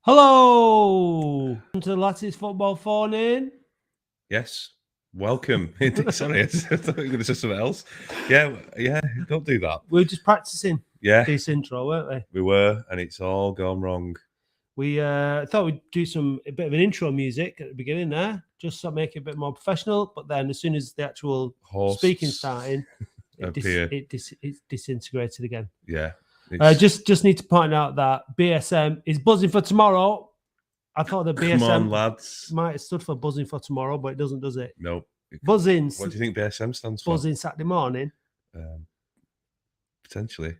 Hello! Welcome to the Lattice Football Phone-In. Yes. Welcome. Sorry, I thought you were going to say something else. Yeah, don't do that. We were just practicing Yeah, this intro, weren't we? we were, and it's all gone wrong. We thought we'd do a bit of an intro music at the beginning there, just to make it a bit more professional. But then, as soon as the actual Hosts speaking started, appear. it disintegrated again. Yeah. Just need to point out that BSM is buzzing for tomorrow. I thought the Come on, BSM lads. might have stood for buzzing for tomorrow, but it doesn't, does it? No. Buzzing. What do you think BSM stands for? Buzzing Saturday morning. Potentially.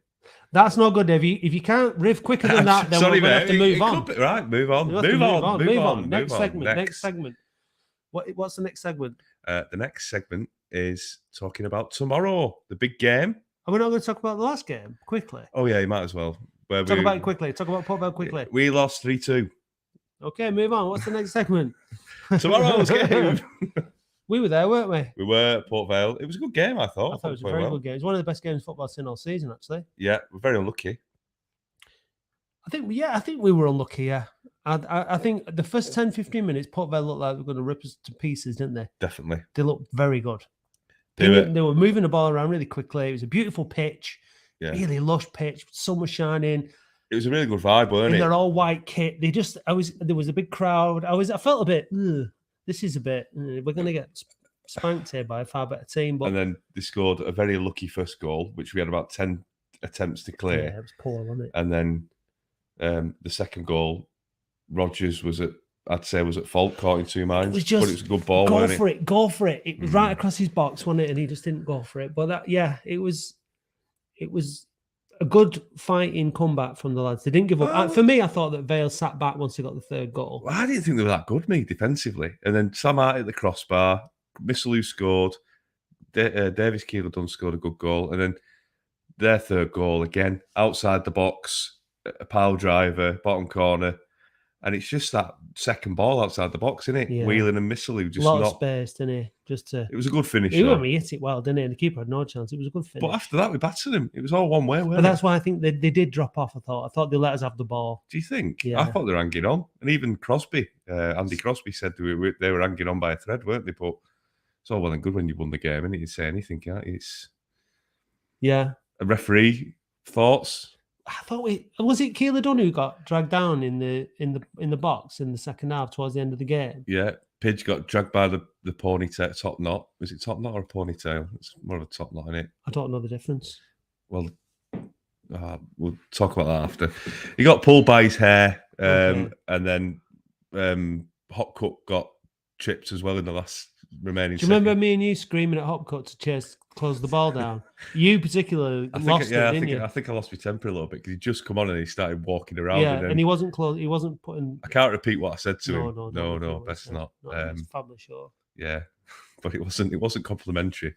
That's not good, Dave. If you can't riff quicker than that, then we're going to have to move on. Right, move on. Move on. Next segment. What's the next segment? The next segment is talking about tomorrow, the big game. Are we not going to talk about the last game quickly? Oh, yeah, you might as well. Talk about it quickly. Talk about Port Vale quickly. We lost 3-2. Okay, move on. What's the next segment? Tomorrow's game. We were there, weren't we? We were at Port Vale. It was a good game, I thought. I thought it was a very good game. It was one of the best games football's seen all season, actually. Yeah, we're very unlucky. I think we were unlucky, yeah. I think the first 10, 15 minutes, Port Vale looked like they were going to rip us to pieces, didn't they? Definitely. They looked very good. They were moving the ball around really quickly. It was a beautiful pitch, really lush pitch, sun was shining. It was a really good vibe, wasn't it? In their all white kit. There was a big crowd. I felt a bit, this is a bit, we're going to get spanked here by a far better team. But and then they scored a very lucky first goal, which we had about 10 attempts to clear. Yeah, it was poor, wasn't it? And then the second goal, Rodgers was at fault, caught in two minds. But it was a good ball, go for it. It was right across his box, wasn't it? And he just didn't go for it. But it was a good fighting comeback from the lads. They didn't give up. For me, I thought that Vale sat back once they got the third goal. I didn't think they were that good, defensively. And then Sam Hart at the crossbar, Misselou scored, Davis Keeler scored a good goal. And then their third goal, again, outside the box, a pile driver, bottom corner. And it's just that second ball outside the box, isn't it? Yeah. Whelan and Misselou just a lot of space, didn't he? It was a good finish. He hit it well, didn't he? And the keeper had no chance. It was a good finish. But after that, we battered him. It was all one way. But that's why I think they did drop off. I thought they let us have the ball. Do you think? Yeah. I thought they were hanging on. And even Crosby, Andy Crosby said they were hanging on by a thread, weren't they? But it's all well and good when you won the game, and you say anything, can't you? Yeah. A referee thoughts. I thought was it Keeler Dunn who got dragged down in the box in the second half towards the end of the game. Yeah, Pidge got dragged by the ponytail, top knot. Was it top knot or a ponytail? It's more of a top knot, isn't it? I don't know the difference. Well, we'll talk about that after. He got pulled by his hair, and then Hopcutt got tripped as well in the last remaining. Do you remember me and you screaming at Hopcutt to close the ball down? You particularly lost it, didn't you? I think I lost my temper a little bit because he just come on and he started walking around. Yeah, and he wasn't close. He wasn't putting. I can't repeat what I said to him. No, best not. It's probably sure. Yeah, but it wasn't complimentary.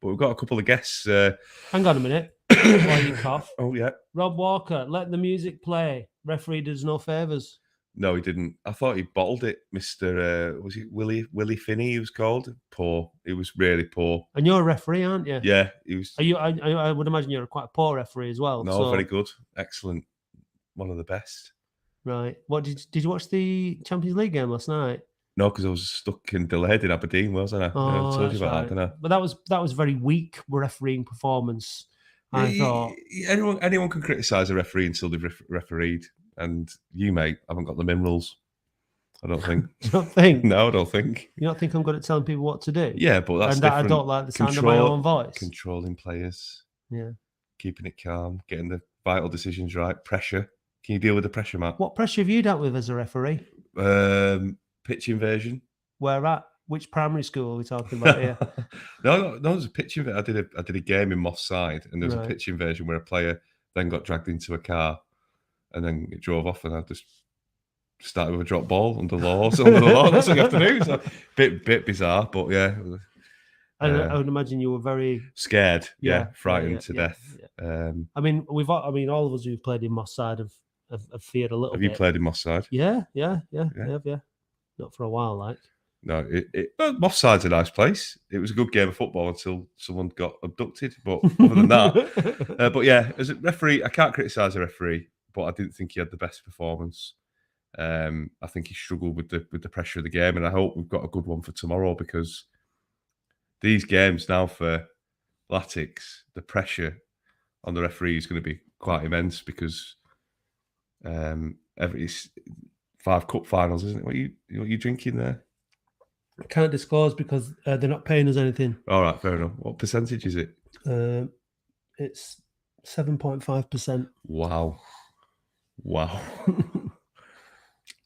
But we've got a couple of guests. Hang on a minute while you cough. Oh yeah, Rob Walker, let the music play. Referee does no favours. No, he didn't. I thought he bottled it, Mr. Was it Willie Finney? He was called poor. He was really poor. And you're a referee, aren't you? Yeah, he was. Are you? I would imagine you're quite a poor referee as well. No, very good, excellent, one of the best. Right. What did you watch the Champions League game last night? No, because I was stuck and delayed in Aberdeen, wasn't I? I told you about that, didn't I? But that was a very weak refereeing performance. I thought anyone can criticise a referee until they've refereed. And you, mate, haven't got the minerals. I don't think. You don't think? No, I don't think. You don't think I'm good at telling people what to do? Yeah, but that's different. I don't like the sound of my own voice. Controlling players. Yeah. Keeping it calm, getting the vital decisions right. Pressure. Can you deal with the pressure, Matt? What pressure have you dealt with as a referee? Pitch invasion. Where at? Which primary school are we talking about here? No, there's a pitch invasion. I did a game in Moss Side, and there was a pitch invasion where a player then got dragged into a car. And then it drove off, and I just started with a drop ball under the law. So that's what you have to do. So bit bizarre, but yeah. I would imagine you were very scared, frightened to death. Yeah. I mean, all of us who've played in Moss Side have feared a little bit. Have you played in Moss Side? Yeah. Not for a while, like. No, Moss Side's a nice place. It was a good game of football until someone got abducted. But other than that, but yeah, as a referee, I can't criticise a referee. But I didn't think he had the best performance. I think he struggled with the pressure of the game, and I hope we've got a good one for tomorrow, because these games now for Latics, the pressure on the referee is going to be quite immense, because it's 5 cup finals, isn't it? What are you drinking there? Can't disclose because they're not paying us anything. All right, fair enough. What percentage is it? It's 7.5%. Wow.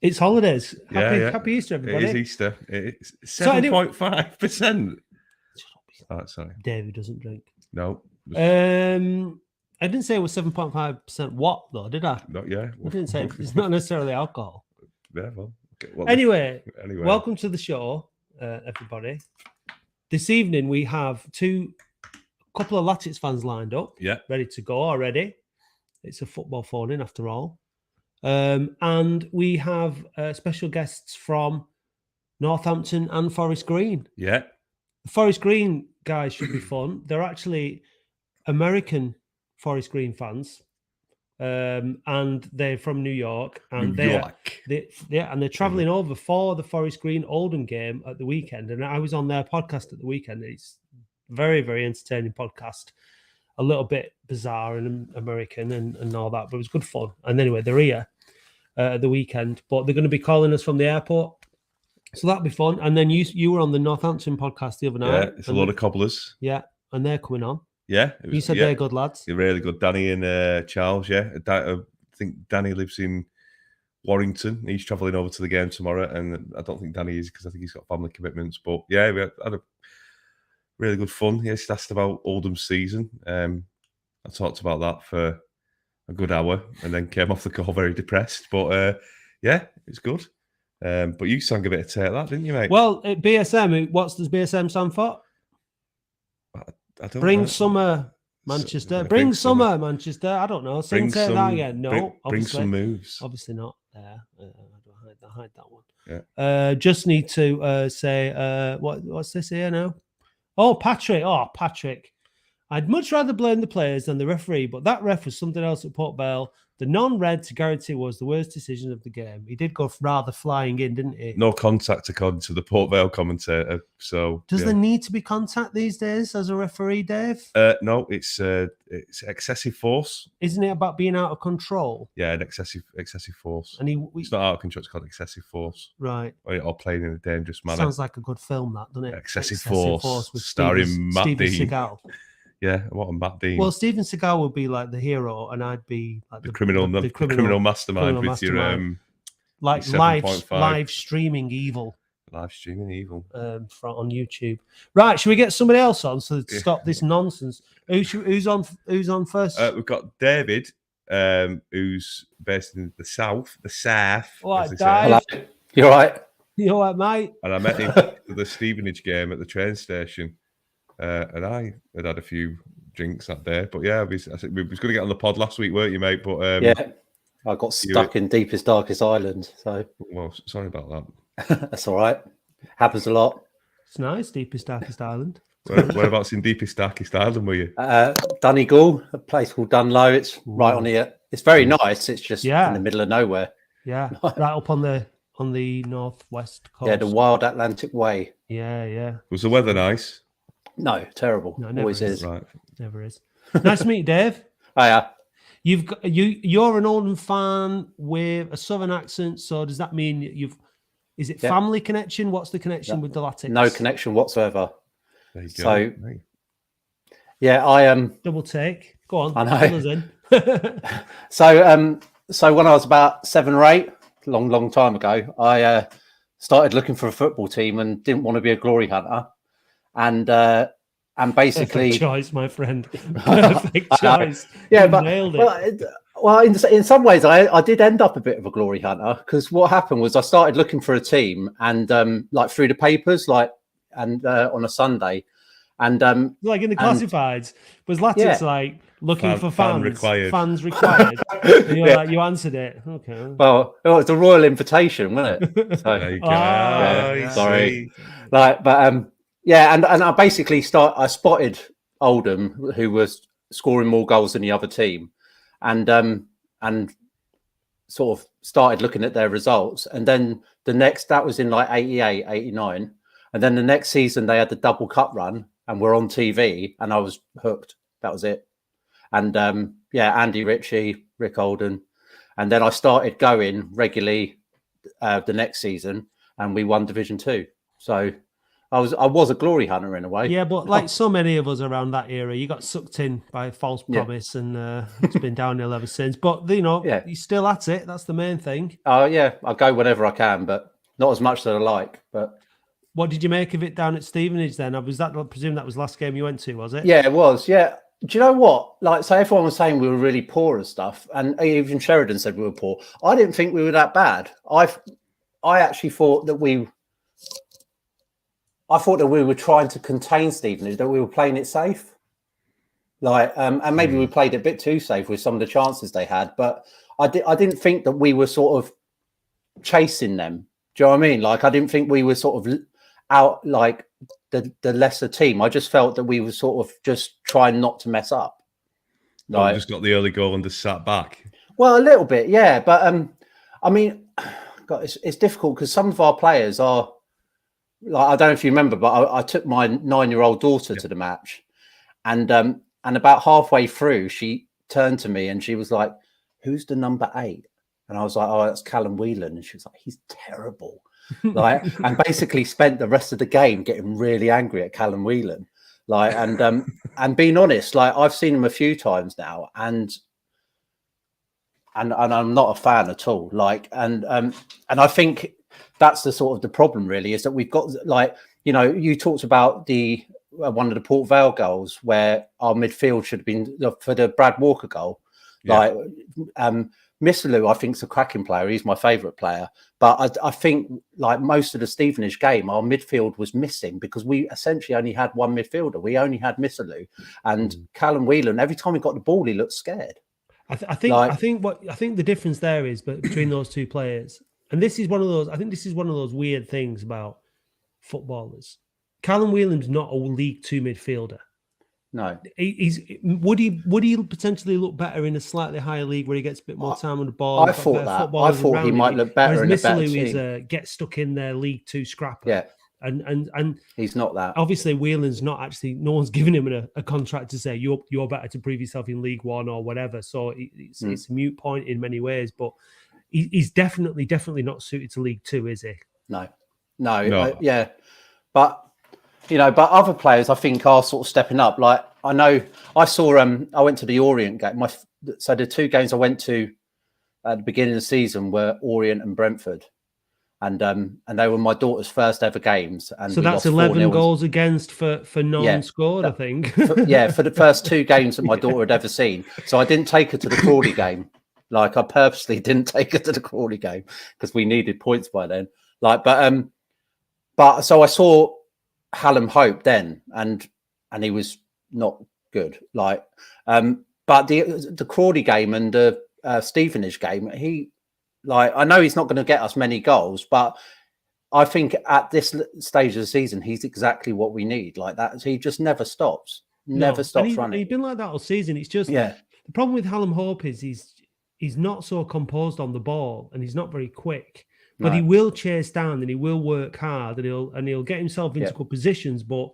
It's holidays. Yeah. Happy Easter, everybody. It is Easter. It's 7.5%. Oh, sorry. Davey doesn't drink. No. I didn't say it was 7.5% what, though, did I? Not yet. I didn't say it's not necessarily alcohol. Yeah, well. Okay, well anyway, welcome to the show, everybody. This evening we have a couple of Latics fans lined up, ready to go already. It's a football phone-in after all. And we have special guests from Northampton and Forest Green. Yeah. The Forest Green guys should be fun. They're actually American Forest Green fans. And they're from New York. And they're traveling over for the Forest Green Oldham game at the weekend. And I was on their podcast at the weekend. It's very, very entertaining podcast. A little bit bizarre and American and all that, but it was good fun. And anyway, they're here at the weekend, but they're going to be calling us from the airport. So that'll be fun. And then you were on the Northampton podcast the other night. Yeah, it's a lot of cobblers. Yeah, and they're coming on. Yeah. You said they're good lads. They're really good. Danny and Charles, yeah. I think Danny lives in Warrington. He's travelling over to the game tomorrow, and I don't think Danny is, because I think he's got family commitments. But yeah, we had a really good fun. He just asked about Oldham's season. I talked about that for a good hour and then came off the call very depressed. But yeah, it's good. But you sang a bit of take that, didn't you, mate? Well, at BSM, what does BSM stand for? I don't Bring know. Summer Manchester. Bring summer Manchester. I don't know. Say that again. No, bring some moves. Obviously not there. I hide that one. Yeah. Just need to say what's this here now? Oh, Patrick. Patrick. I'd much rather blame the players than the referee, but that ref was something else at Port Vale. The non-red to guarantee was the worst decision of the game. He did go rather flying in, didn't he? No contact according to the Port Vale commentator. So does there need to be contact these days as a referee, Dave? No, it's excessive force. Isn't it about being out of control? Yeah, an excessive force. And it's not out of control. It's called excessive force. Right. Or playing in a dangerous manner. Sounds like a good film, that, doesn't it? Excessive force with starring Steven Dean. Seagal. Yeah, what a Matt Dean. Well, Steven Seagal would be like the hero, and I'd be like the criminal mastermind with your like live streaming evil. Live streaming evil on YouTube. Right, should we get somebody else on to stop this nonsense? Who's on first? We've got David, who's based in the south. All right, Dave. You all right? You all right, mate? And I met him at the Stevenage game at the train station. And I had a few drinks that day, but yeah, we was going to get on the pod last week, weren't you, mate? But yeah, I got stuck in deepest, darkest island. So, well, sorry about that. That's all right. Happens a lot. It's nice, deepest, darkest island. Whereabouts in deepest, darkest island were you? Donegal, a place called Dunlow. It's right on here. It's very nice. It's just in the middle of nowhere. Yeah, right up on the northwest coast. Yeah, the wild Atlantic Way. Yeah. Was the weather nice? No, terrible. No, always is. Right. Never is. Nice to meet you, Dave. Hiya. You're an Oldham fan with a southern accent, so does that mean is it family connection? What's the connection with the Latics? No connection whatsoever. There you go. So yeah, I double take. Go on. I know. In. So when I was about 7 or 8, long time ago, I started looking for a football team and didn't want to be a glory hunter. And basically, perfect choice, my friend. Perfect choice. Yeah, but nailed it. Well, in some ways, I did end up a bit of a glory hunter, because what happened was I started looking for a team and like through the papers, on a Sunday, and like in the classifieds, was Latics like looking for fans required. Fans required. And you're like, you answered it. Okay. Well, it was a royal invitation, wasn't it? So, there you go. Sorry. And I basically I spotted Oldham, who was scoring more goals than the other team, and sort of started looking at their results. And then that was in like 88, 89. And then the next season they had the double cup run and were on TV and I was hooked. That was it. And Andy Ritchie, Rick Olden. And then I started going regularly the next season and we won Division 2. So I was a glory hunter in a way. Yeah, but like so many of us around that era, you got sucked in by a false promise and it's been downhill ever since. But, you're still at it. That's the main thing. Oh, yeah. I go whenever I can, but not as much that I like. But what did you make of it down at Stevenage then? I presume that was the last game you went to, was it? Yeah, it was. Yeah. Do you know what? Like, so everyone was saying we were really poor and stuff. And even Sheridan said we were poor. I didn't think we were that bad. I actually thought that we were trying to contain Stevenage, that we were playing it safe. Like, and maybe we played it a bit too safe with some of the chances they had, but I didn't think that we were sort of chasing them. Do you know what I mean? Like, I didn't think we were sort of out like the lesser team. I just felt that we were sort of just trying not to mess up. Like, just got the early goal and just sat back. Well, a little bit, yeah. But I mean, God, it's difficult because some of our players are. Like, I don't know if you remember, but I took my 9-year-old daughter to the match, and about halfway through, she turned to me and she was like, "Who's the number 8?" And I was like, "Oh, that's Callum Whelan." And she was like, "He's terrible." Like, and basically spent the rest of the game getting really angry at Callum Whelan. Like, and being honest, like I've seen him a few times now, and I'm not a fan at all. Like, and I think that's the sort of the problem really, is that we've got, like, you talked about the one of the Port Vale goals where our midfield should have been for the Brad Walker goal. Yeah. Like, Missalou, I think, is a cracking player. He's my favourite player. But I think, like, most of the Stevenage game, our midfield was missing because we essentially only had one midfielder. We only had Missalou and Callum Whelan. Every time he got the ball, he looked scared. I think the difference there is, but between those two players, and this is one of those weird things about footballers. Callum Whelan's not a League Two midfielder. No, would he potentially look better in a slightly higher league where he gets a bit more time on the ball? I thought he might look better in a better team. Is get stuck in their League Two scrapper. Yeah, and he's not that. Obviously, Whelan's not actually. No one's given him a contract to say you're better to prove yourself in League One or whatever. So it's a moot point in many ways. But he's definitely not suited to League Two, is he? No. Yeah, but. But other players I think are sort of stepping up. Like, I know I saw I went to the Orient game. So the two games I went to at the beginning of the season were Orient and Brentford, and they were my daughter's first ever games. And so that's 11 goals against for non-scored, I think. for the first two games that my daughter had ever seen. So I didn't take her to the Crawley game. Like, I purposely didn't take her to the Crawley game because we needed points by then. Like, but so I saw Hallam Hope then, and he was not good. Like, but the Crawley game and the Stevenage game, I know he's not going to get us many goals, but I think at this stage of the season, he's exactly what we need. Like that, he just never stops, stops running. He's been like that all season. It's just the problem with Hallam Hope is he's not so composed on the ball, and he's not very quick. But he will chase down and he will work hard and he'll get himself into good positions, but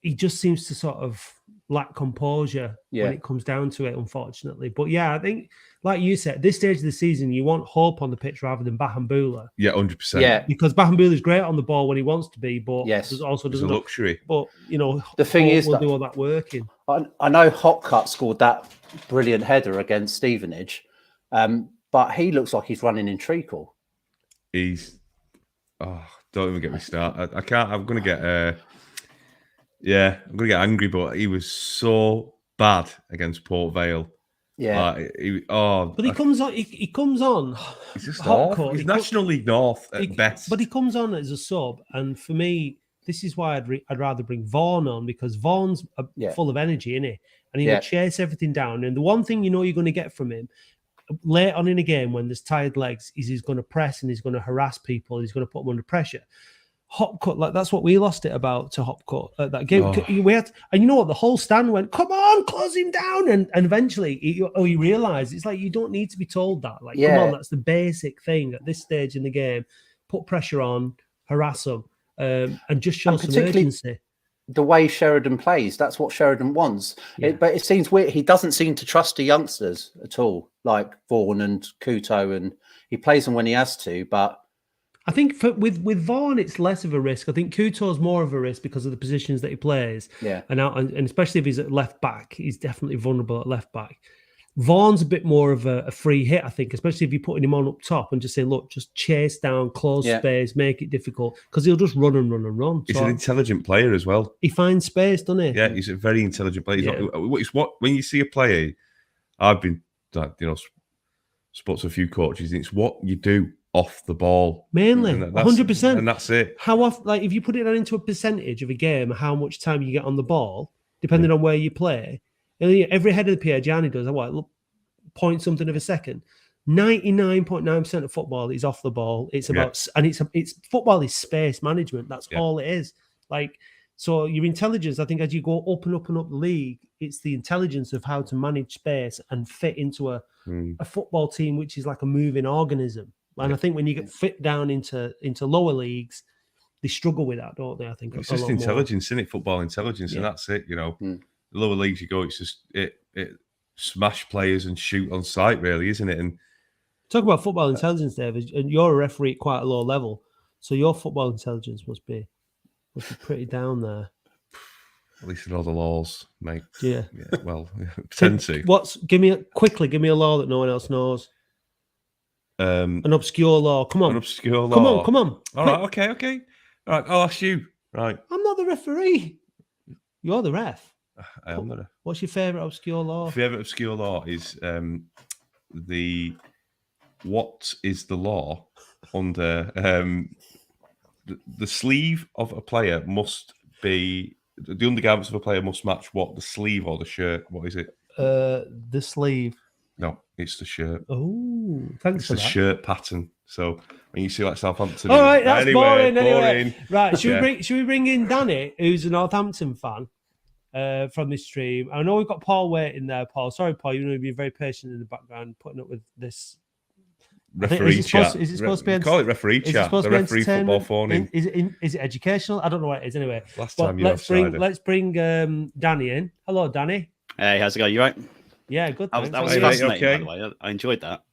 he just seems to sort of lack composure when it comes down to it, unfortunately. But yeah, I think, like you said, at this stage of the season, you want Hope on the pitch rather than Bahambula. Yeah, 100%. Yeah, because Bahambula is great on the ball when he wants to be, but also doesn't. It's a luxury. But the thing is, we'll do all that working. I know Hotcut scored that brilliant header against Stevenage, but he looks like he's running in treacle. Don't even get me started. I can't. I'm gonna get I'm gonna get angry. But he was so bad against Port Vale. Yeah. But he comes on. He comes on. He's just off. He's National League North at best. But he comes on as a sub, and for me, this is why I'd rather bring Vaughan on, because Vaughan's full of energy, isn't he? And he'll chase everything down. And the one thing you're going to get from him late on in a game when there's tired legs is he's going to press and he's going to harass people. He's going to put them under pressure. Hopcut, like that's what we lost it about to Hopcut at that game. Oh. We had, and you know what? The whole stand went, "Come on, close him down!" And eventually, he realised it's like you don't need to be told that. Like, come on, that's the basic thing at this stage in the game. Put pressure on, harass them, and just show some urgency. The way Sheridan plays, that's what Sheridan wants. Yeah. But it seems weird. He doesn't seem to trust the youngsters at all, like Vaughan and Couto, and he plays them when he has to, but. I think with Vaughan, it's less of a risk. I think Couto's more of a risk because of the positions that he plays. Yeah. And especially if he's at left back, he's definitely vulnerable at left back. Vaughan's a bit more of a free hit, I think, especially if you're putting him on up top and just saying, look, just chase down, close space, make it difficult, because he'll just run and run and run. He's an intelligent player as well. He finds space, doesn't he? Yeah, he's a very intelligent player. It's what when you see a player, I've been, spoke to a few coaches, and it's what you do off the ball mainly, 100%, and that's it. How often, like if you put it into a percentage of a game, how much time you get on the ball, depending on where you play, and every header the Piergianni does, point something of a second. 99.9% of football is off the ball. It's about, and it's football is space management. That's all it is. Like, so your intelligence, I think, as you go up and up and up the league, it's the intelligence of how to manage space and fit into a football team, which is like a moving organism. And I think when you get fit down into lower leagues, they struggle with that, don't they? I think it's just intelligence, isn't it? Football intelligence, and that's it. The lower leagues you go, it's just it smash players and shoot on sight, really, isn't it? And talk about football intelligence, David. And you're a referee at quite a low level, so your football intelligence must be pretty down there. At least in all the laws, mate. Yeah. Well, tend to. Give me a law that no one else knows. An obscure law. Come on. An obscure law. Come on. All right. Okay. All right. I'll ask you. Right. I'm not the referee. You're the ref. I am the ref. What's your favourite obscure law? Favourite obscure law is what is the law under the sleeve of a player must be, the undergarments of a player must match what, the sleeve or the shirt? What is it? The sleeve. No, it's the shirt. Oh, thanks for that. It's the shirt pattern. So when you see like Southampton, all right, that's boring. Anyway, right? Should we bring in Danny, who's a Northampton fan, from this stream? I know we've got Paul waiting there. Paul, sorry, Paul, you're going to be very patient in the background, putting up with this referee chat. Is it supposed to be? Call it referee chat. The referee football phoning. Is it educational? I don't know what it is. Anyway, last time you let's bring Danny in. Hello, Danny. Hey, how's it going? You right? Yeah, good. That was fascinating, by the way. I enjoyed that.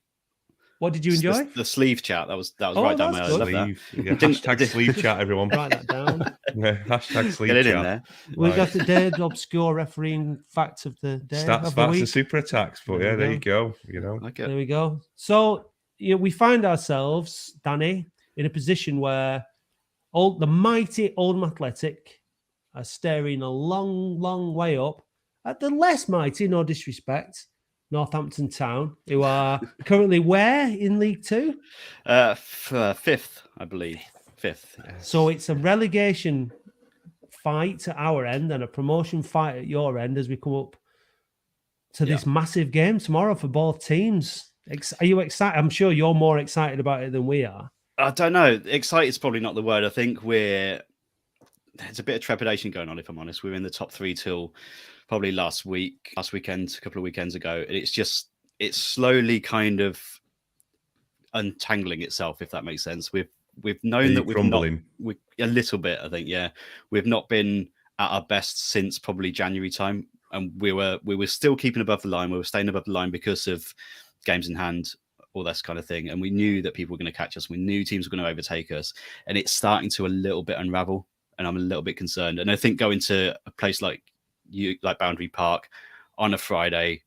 What did you enjoy? The sleeve chat. That was right down my alley. Hashtag sleeve chat, everyone. Write that down. Hashtag sleeve chat. Get it chat. in there. We've got the Dave's obscure refereeing facts of the day. Stats, facts, and super attacks. But there you go. There we go. So we find ourselves, Danny, in a position where the mighty Oldham Athletic are staring a long, long way up at the less mighty, no disrespect, Northampton Town, who are currently where in League Two? Fifth, I believe. Fifth. So it's a relegation fight at our end and a promotion fight at your end as we come up to this massive game tomorrow for both teams. Are you excited? I'm sure you're more excited about it than we are. I don't know. Excited is probably not the word. I think there's a bit of trepidation going on, if I'm honest. We were in the top three till probably last weekend, a couple of weekends ago. It's slowly kind of untangling itself, if that makes sense. We've known that we've a little bit, I think. Yeah, we've not been at our best since probably January time, and we were still keeping above the line. We were staying above the line because of games in hand, all that kind of thing. And we knew that people were going to catch us. We knew teams were going to overtake us, and it's starting to a little bit unravel. And I'm a little bit concerned. And I think going to a place like Boundary Park on a Friday,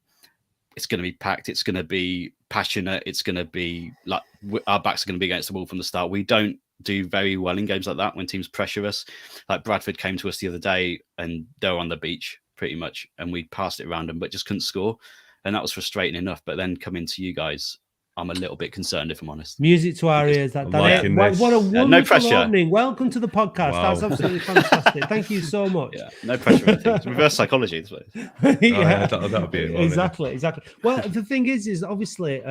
it's going to be packed. It's going to be passionate. It's going to be like our backs are going to be against the wall from the start. We don't do very well in games like that when teams pressure us. Like Bradford came to us the other day and they were on the beach pretty much, and we passed it around them, but just couldn't score. And that was frustrating enough. But then coming to you guys, I'm a little bit concerned, if I'm honest. Music to our ears. What a wonderful opening. Welcome to the podcast. Wow. That's absolutely fantastic. Thank you so much. Yeah, no pressure. It's reverse psychology. Yeah, that'll be it. Exactly. Well, the thing is obviously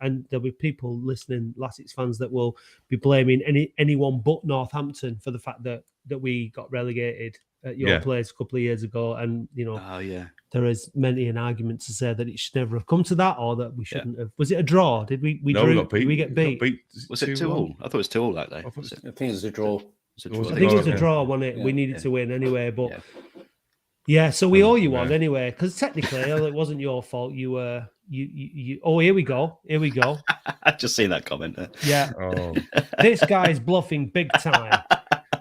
and there'll be people listening, Latics fans, that will be blaming anyone but Northampton for the fact that we got relegated at your place a couple of years ago. And, you know, Oh, yeah. there is many an argument to say that it should never have come to that, or that we shouldn't have. Was it a draw? Did we No, drew? we got beat. Did we get beat? Was it 2-2? I thought it was 2-2 that day. I think it was a draw. I think it was a draw, wasn't it? Yeah. We needed to win anyway, but Yeah. yeah, so we owe you one anyway, because technically it wasn't your fault. You oh, here we go. I've just seen that comment there. Yeah, Oh, this guy's bluffing big time.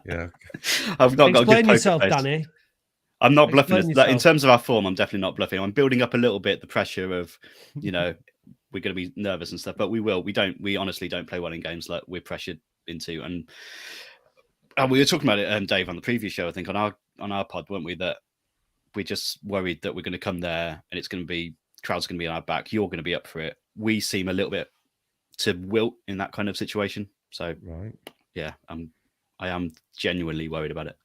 yeah. I've not got a Explain good yourself, poker face. Danny. I'm not bluffing. Explain Like, in yourself. terms of our form, I'm definitely not bluffing. I'm building up a little bit the pressure of, you know, we're going to be nervous and stuff, but we will. We honestly don't play well in games like we're pressured into. And we were talking about it, Dave, on the previous show, I think, on our pod, weren't we? That we're just worried that we're going to come there and it's going to be, crowd's going to be on our back. You're going to be up for it. We seem a little bit to wilt in that kind of situation. So, Right. yeah, I am genuinely worried about it.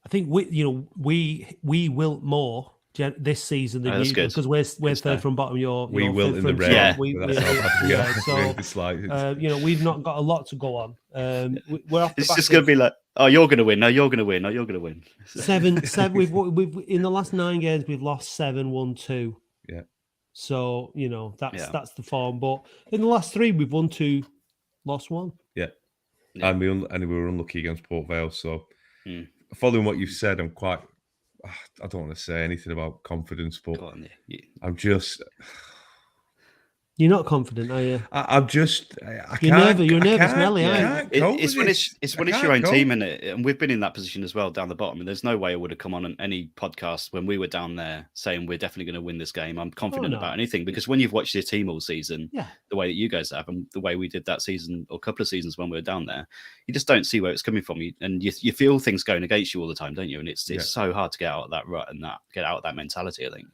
I think we wilt more this season than that's you, good. because we're Good third stuff. from bottom. We you're will fifth in the from red. top. Yeah. That's how bad we are. So, It's like, we've not got a lot to go on. We're off the It's back just of going to be like, oh, you're going to win. No, you're going to win. No, you're going to win. seven. We've in the last 9 games we've lost 7, 1, 2. Yeah. So that's the form. But in the last 3 we've won 2, lost 1. Yeah. Yeah. And we were unlucky against Port Vale. So, Hmm. following what you've said, I'm quite. I don't want to say anything about confidence, but Go on, yeah. I'm just. You're not confident, are you? I'm just. I You're can't. nervous. You're I nervous, can't- Nelly, I aren't can't cope It's with when this. it's I when it's can't your own cope. team, and we've been in that position as well down the bottom. And there's no way I would have come on any podcast when we were down there saying we're definitely going to win this game. I'm confident no. about anything, because when you've watched your team all season, Yeah. the way that you guys have, and the way we did that season or a couple of seasons when we were down there, you just don't see where it's coming from. And you feel things going against you all the time, don't you? And it's so hard to get out of that rut and get out of that mentality, I think,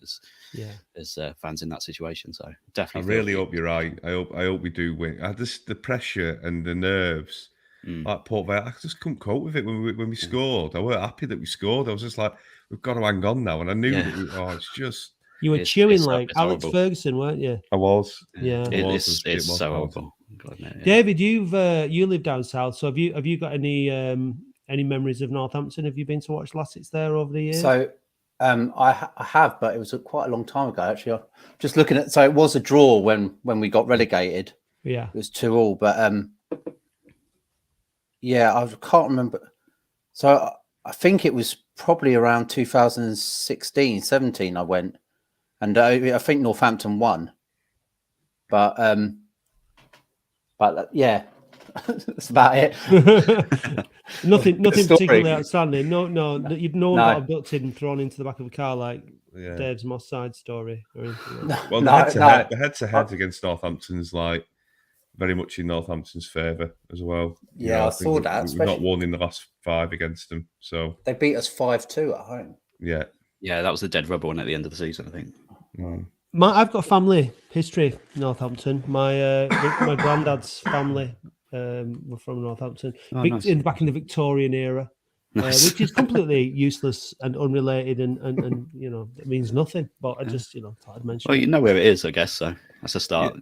as fans in that situation. So I definitely, really hope you're right. I hope we do win. The pressure and the nerves, like Port Vale, I just couldn't cope with it when we scored. I weren't happy that we scored. I was just like, we've got to hang on now. And I knew that it's just. You were It's- chewing it's- like it's Alex horrible. Ferguson, weren't you? I was. Yeah. It's It was so horrible. horrible. God, no, yeah. David, you live down south, so have you got any memories of Northampton? Have you been to watch Latics there over the years? So I have, but it was quite a long time ago, actually. Just looking at, so it was a draw when we got relegated. yeah, It was 2-2, but yeah, I can't remember. So I think it was probably around 2016, 17 I went, and I think Northampton won. But yeah, that's about it. nothing Story. particularly outstanding. No one No. got abducted and thrown into the back of a car like Yeah. Dave's Moss Side story or anything like that. Well, No, the head-to-head against Northampton's like very much in Northampton's favour as well. You Yeah, know, I think saw that, We've not especially- won in the last 5 against them. So, They beat us 5-2 at home. yeah. Yeah, that was the dead rubber one at the end of the season, I think. Mm. I've got family history Northampton. My my granddad's family were from Northampton, Oh, nice. back in the Victorian era, Nice. which is completely useless and unrelated, and you know, it means nothing. But I just thought I'd mention. Well, it. you know where it is, I guess. So that's a start.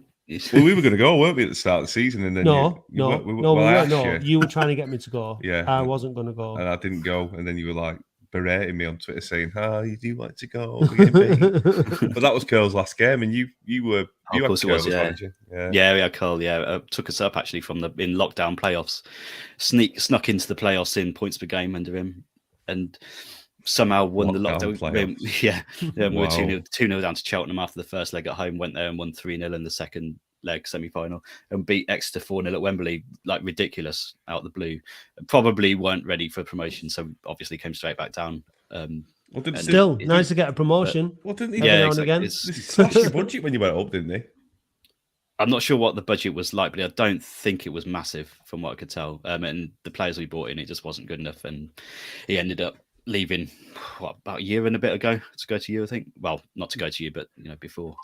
Well, we were going to go, weren't we, at the start of the season? And then No, we we well, I weren't. asked No, you, you were trying to get me to go. Yeah. I wasn't going to go. and I didn't go. And then you were like berating me on Twitter saying, you do like to go. We're getting beat." But that was Curl's last game, and you were Oh, you of course had it was, Curl as yeah. manager. Yeah. Yeah, we had Cole. Yeah, took us up actually from in lockdown playoffs. Snuck into the playoffs in points per game under him, and somehow won the Lockdown lockdown. playoffs. Yeah, we were Wow. 2-0 down to Cheltenham after the first leg at home. Went there and won 3-0 in the second leg semi-final, and beat Exeter 4-0 at Wembley, like ridiculous out of the blue. Probably weren't ready for promotion, so obviously came straight back down. Well, didn't And- Still, it- nice to get a promotion. Well, didn't he? Every Yeah, now and exactly. again. It's- He slashed your budget when you went up, didn't he? I'm not sure what the budget was like, but I don't think it was massive from what I could tell. And the players we brought in, it just wasn't good enough. And he ended up leaving, about a year and a bit ago to go to you, I think. Well, not to go to you, but before.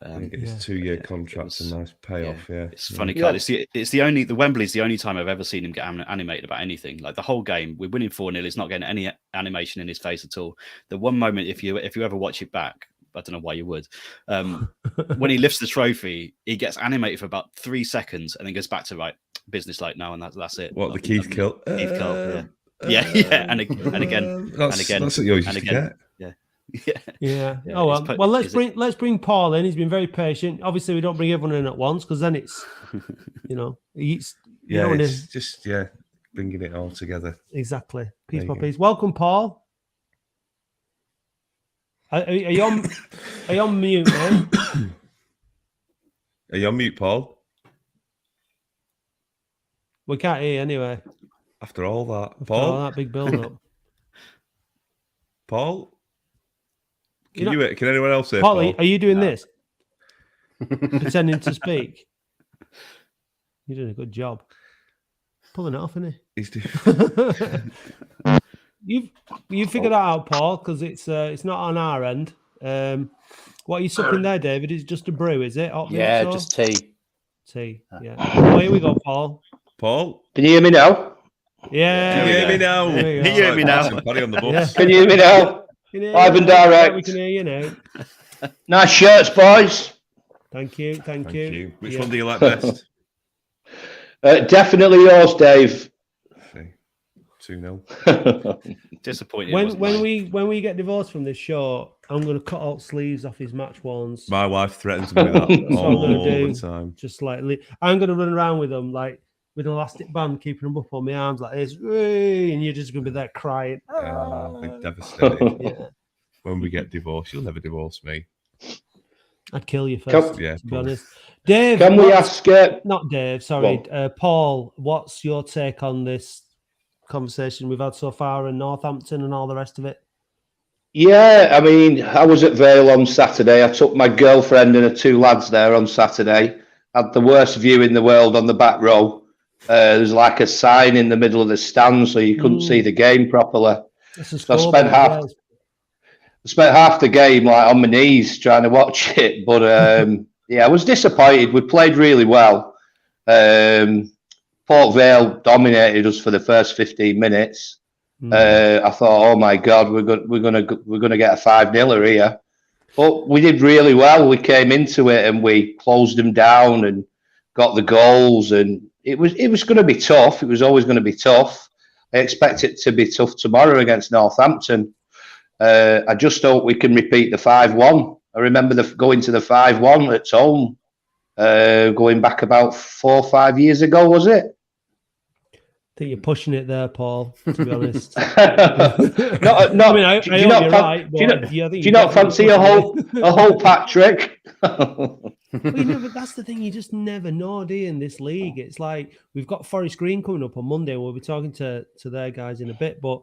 I think it's Yeah. a 2-year it contract, was- a nice payoff. Yeah, It's funny, Yeah. Carl. It's the only, the Wembley's the only time I've ever seen him get animated about anything. Like the whole game, we're winning 4-0. He's not getting any animation in his face at all. The one moment, if you ever watch it back, I don't know why you would. When he lifts the trophy, he gets animated for about 3 seconds and then goes back to business like now, and that's it. What, the Keith Kill? Keith Kill, yeah, and again, That's what you always used to get. Yeah. Oh well. Let's bring Paul in. He's been very patient. Obviously, we don't bring everyone in at once because then it's, it's just bringing it all together. Exactly, piece There by you go. piece. Welcome, Paul. Are you on? Are you on mute, man? Are you on mute, Paul? We can't hear you anyway. After all that, After Paul. all that big build up. Paul, You can anyone else hear Paul, Paul? are you doing this? Pretending to speak. You're doing a good job. Pulling it off, isn't He's doing... You figured that out, Paul, because it's not on our end. What are you sucking there, David? Is it just a brew? Is it? Hot milk Yeah, sauce? just tea. Tea. Yeah. Oh, here we go, Paul. Paul, Can you hear me now? Yeah. can you hear me now? There we go. Can you hear me now? Paddy on the bus. Can you hear me now? Can you hear Live you and now? direct. We can hear you now. Nice shirts, boys. Thank you. Thank you. Which Yeah. one do you like best? Definitely yours, Dave. 2-0. Disappointed. When we get divorced from this show, I'm going to cut out sleeves off his match ones. My wife threatens me with that That's what I'm all gonna do. the time. Just like I'm going to run around with them like with an elastic band, keeping them up on my arms like this, and you're just going to be there crying. I'll be devastated. Yeah. When we get divorced, you'll never divorce me. I'd kill you first. Yeah, to be probably. honest. Dave, Can we what's- ask? Not Dave, sorry. Paul, what's your take on this conversation we've had so far in Northampton and all the rest of it? Yeah, I mean, I was at Vale on Saturday. I took my girlfriend and her 2 lads there on Saturday. Had the worst view in the world on the back row. There's like a sign in the middle of the stand, so you couldn't see the game properly. It's a So I scoreboard, spent half. yeah. I spent half the game like on my knees trying to watch it, but yeah, I was disappointed. We played really well. Port Vale dominated us for the first 15 minutes. I thought, oh my God, we're gonna get a 5-0 here, but we did really well. We came into it and we closed them down and got the goals, and it was going to be tough. It was always going to be tough. I expect it to be tough tomorrow against Northampton. I just hope we can repeat the 5-1. I remember going to the 5-1 at home, going back about 4 or 5 years ago, was it? I think you're pushing it there, Paul, to be honest. No, I mean, I hope you're right. Do But you not fancy a whole pack trick? Well, but that's the thing. You just never know, do you, in this league? It's like we've got Forest Green coming up on Monday. We'll be talking to their guys in a bit. But,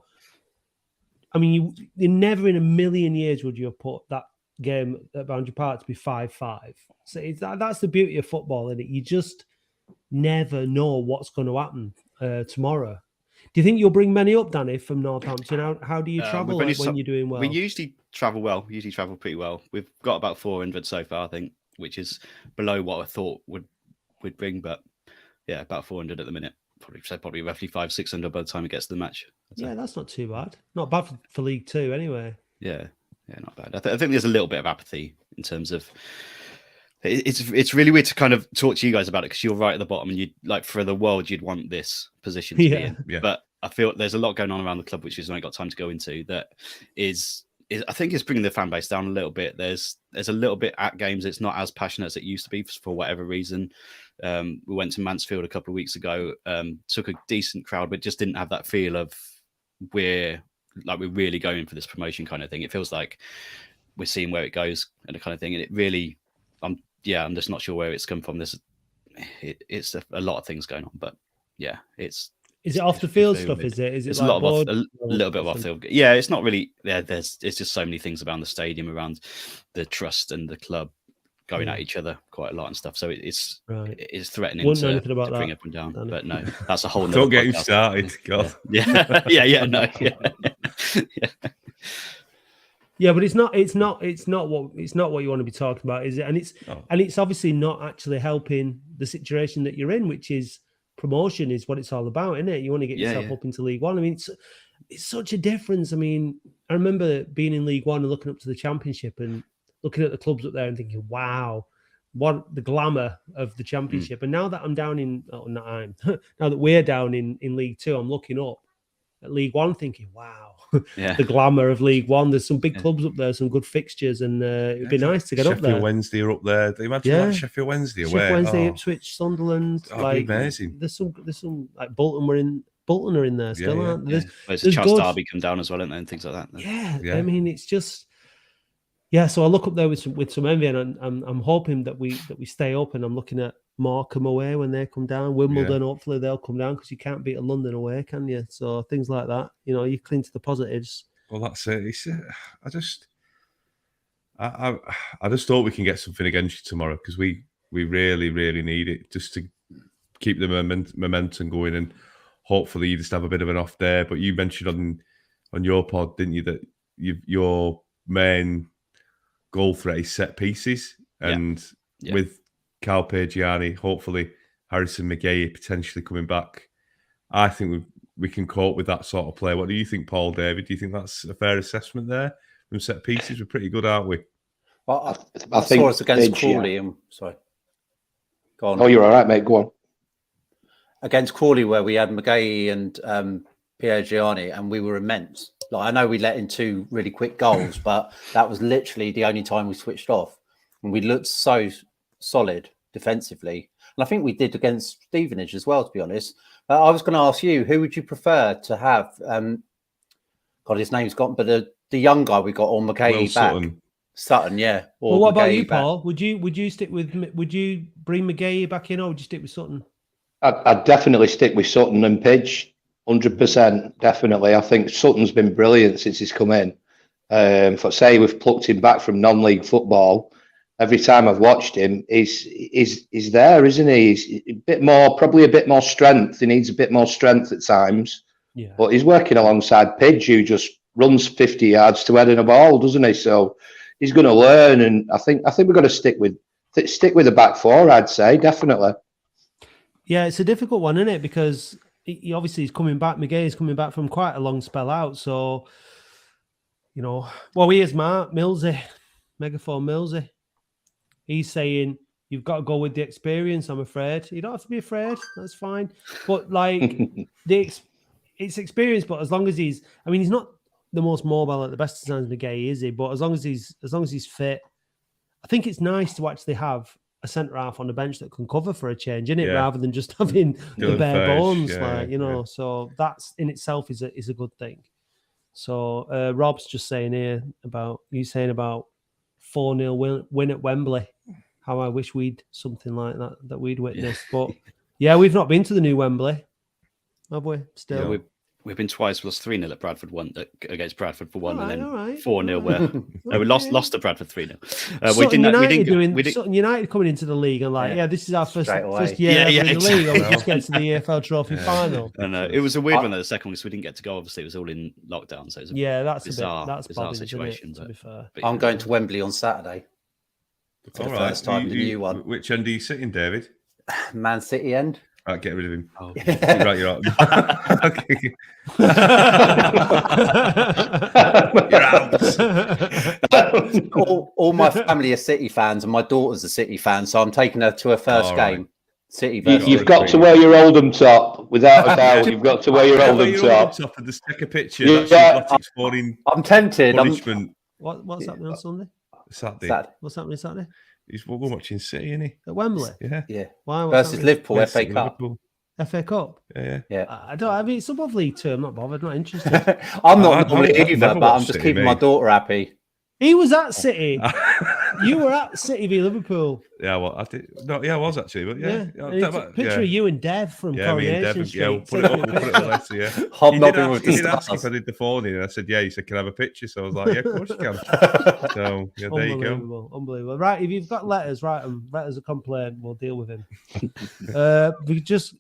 I mean, you never in a million years would you have put that game at Boundary Park to be 5-5. So that's the beauty of football, isn't it? You just never know what's going to happen tomorrow. Do you think you'll bring many up, Danny, from Northampton? How do you travel when you're doing well? We usually travel well. Travel pretty well. We've got about 400 so far, I think, which is below what I thought we'd bring. But yeah, about 400 at the minute. Probably roughly 500-600 by the time it gets to the match. Yeah, that's not too bad. Not bad for League Two, anyway. Yeah, not bad. I think there's a little bit of apathy in terms of. It's really weird to kind of talk to you guys about it because you're right at the bottom and you like for the world you'd want this position to be in. Yeah. But I feel there's a lot going on around the club which we've only got time to go into that is I think it's bringing the fan base down a little bit. There's a little bit at games. It's not as passionate as it used to be for whatever reason. We went to Mansfield a couple of weeks ago, took a decent crowd, but just didn't have that feel of we're really going for this promotion kind of thing. It feels like we're seeing where it goes and the kind of thing. And it really, I'm just not sure where it's come from. It's a lot of things going on, but yeah, Is it off the field stuff? Is it? It's like a little bit of off field. Yeah, it's not really. Yeah, it's just so many things around the stadium, around the trust and the club going at each other quite a lot and stuff. So it's threatening Wouldn't know to anything about bring that, up and down. Danny. But no, that's a whole. Don't get him podcast. started. God. Yeah, but it's not what you want to be talking about, is it? And it's obviously not actually helping the situation that you're in, which is promotion is what it's all about, isn't it? You want to get yourself up into League One. I mean, it's such a difference. I mean, I remember being in League One and looking up to the Championship and looking at the clubs up there and thinking, wow, what the glamour of the Championship. And now that I'm down in, now that we're down in League Two, I'm looking up at League One thinking, wow, Yeah. the glamour of League One. There's some big clubs up there, some good fixtures, and it'd be nice to get Sheffield up there. Wednesday are up there. Imagine Yeah. like Sheffield Wednesday away. Sheffield Wednesday, Oh, Ipswich, Sunderland. that'd be Like amazing. There's some like Bolton are in there still, Yeah, yeah. aren't they? Yeah. There's- There's a there's chance good- Derby come down as well, and then things like that. Yeah, Yeah. I mean, it's just so I look up there with some envy, and I'm hoping that we stay up. And I'm looking at Morecambe away when they come down, Wimbledon. Hopefully they'll come down because you can't beat a London away, can you? So things like that, you cling to the positives. Well, that's it. I just hope we can get something against you tomorrow because we really, really need it just to keep the momentum going, and hopefully you just have a bit of an off day. But you mentioned on your pod, didn't you, that your main goal threat is set pieces, and with Cal Pagiani, hopefully Harrison McGahey potentially coming back, I think we can cope with that sort of play. What do you think, Paul David? Do you think that's a fair assessment there? From set pieces, we're pretty good, aren't we? Well, I I think saw us against Pidge, yeah. Crawley. Sorry. Go on. Oh, you're all right, mate. Go on. Against Crawley, where we had McGahey and Piergiani, and we were immense. Like, I know we let in 2 really quick goals, but that was literally the only time we switched off. And we looked so solid defensively. And I think we did against Stevenage as well, to be honest. I was going to ask you, who would you prefer to have? God, his name's gone, but the young guy we got, or McGahey back. Sutton, yeah. Or Well, what about McGahey you, back. Paul? Would you bring McGahey back in, or would you stick with Sutton? I'd definitely stick with Sutton and Pidge, 100%. Definitely, I think Sutton's been brilliant since he's come in. For say we've plucked him back from non-league football. Every time I've watched him, he's there, isn't he? He's probably a bit more strength. He needs a bit more strength at times. Yeah. But he's working alongside Pidge, who just runs 50 yards to heading a ball, doesn't he? So he's going to learn, and I think we're going to stick with the back four. I'd say definitely. Yeah, it's a difficult one, isn't it? Because he obviously is coming back. McGahey's coming back from quite a long spell out. So, here's Mark Millsy, Megaphone Millsy. He's saying you've got to go with the experience. I'm afraid you don't have to be afraid. That's fine. But like it's experience. But as long as he's not the most mobile at the best of times, McGahey, is he? But as long as he's fit, I think it's nice to actually have a centre half on the bench that can cover for a change, isn't it? Yeah. Rather than just having the Dylan bare Ferge, bones, yeah. So that's in itself is a good thing. So Rob's just saying here about 4-0 win at Wembley. How I wish we'd something like that we'd witnessed. But yeah, we've not been to the new Wembley, have we? Still, Yeah, we've been twice. We lost 3-0 at Bradford, against Bradford for 1, All and then right. 4-0 where we lost to Bradford 3-0. Sutton United coming into the league and this is our first year in the league. And we just get to the EFL Trophy final. And it was a weird one at the second one because we didn't get to go. Obviously, it was all in lockdown, so it was That's bizarre, that's bizarre bothersome, situation. to be fair. But, I'm going to Wembley on Saturday for the first time. The new one, Which end are you sitting, David? Man City end. Right, get rid of him. Oh, Right, you're out. Okay. You're out. all my family are City fans, and my daughter's a City fan, so I'm taking her to her first All right. game. City versus You've got to wear your Oldham top, without a doubt. You've got to wear your Oldham top. And just take a picture. Yeah. That's your Athletics sporting I'm tempted. punishment. What's happening on Sunday? Saturday. Sad. What's happening Saturday We're watching City, isn't he? at Wembley? Yeah. Yeah. Why? What's Versus happening? Liverpool, Yeah, FA City, Cup. Liverpool. FA Cup. Yeah. I mean, it's above League Two. I'm not bothered. Not interested. I'm not normally I've either, never but I'm watched just City, keeping my mate. daughter happy. He was at City. You were at City v Liverpool. Yeah, well, I did. No, yeah, I was actually, but yeah. And he took a picture of you and Dev from Yeah, me and Coronation Devon. Street. Yeah, we'll put it up. We'll put it on later. Yeah. He did Hobnobbing with ask, he the did ask if stars. I did the phone in, and I said, yeah. He said, can I have a picture? So I was like, yeah, of course you can. So yeah, there you go. Unbelievable. Right, if you've got letters, write them. Letters of complaint. We'll deal with him.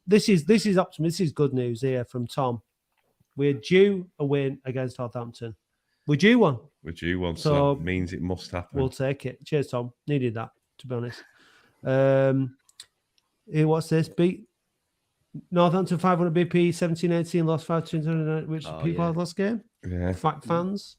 This is optimism. This is good news here from Tom. We're due a win against Southampton. We're due one. Which you want, So, so that means it must happen. We'll take it. Cheers, Tom. Needed that, to be honest. Here, what's this? Beat Northampton 500 BP 17-18, lost 5-2, which people had last game. Yeah. Fact fans.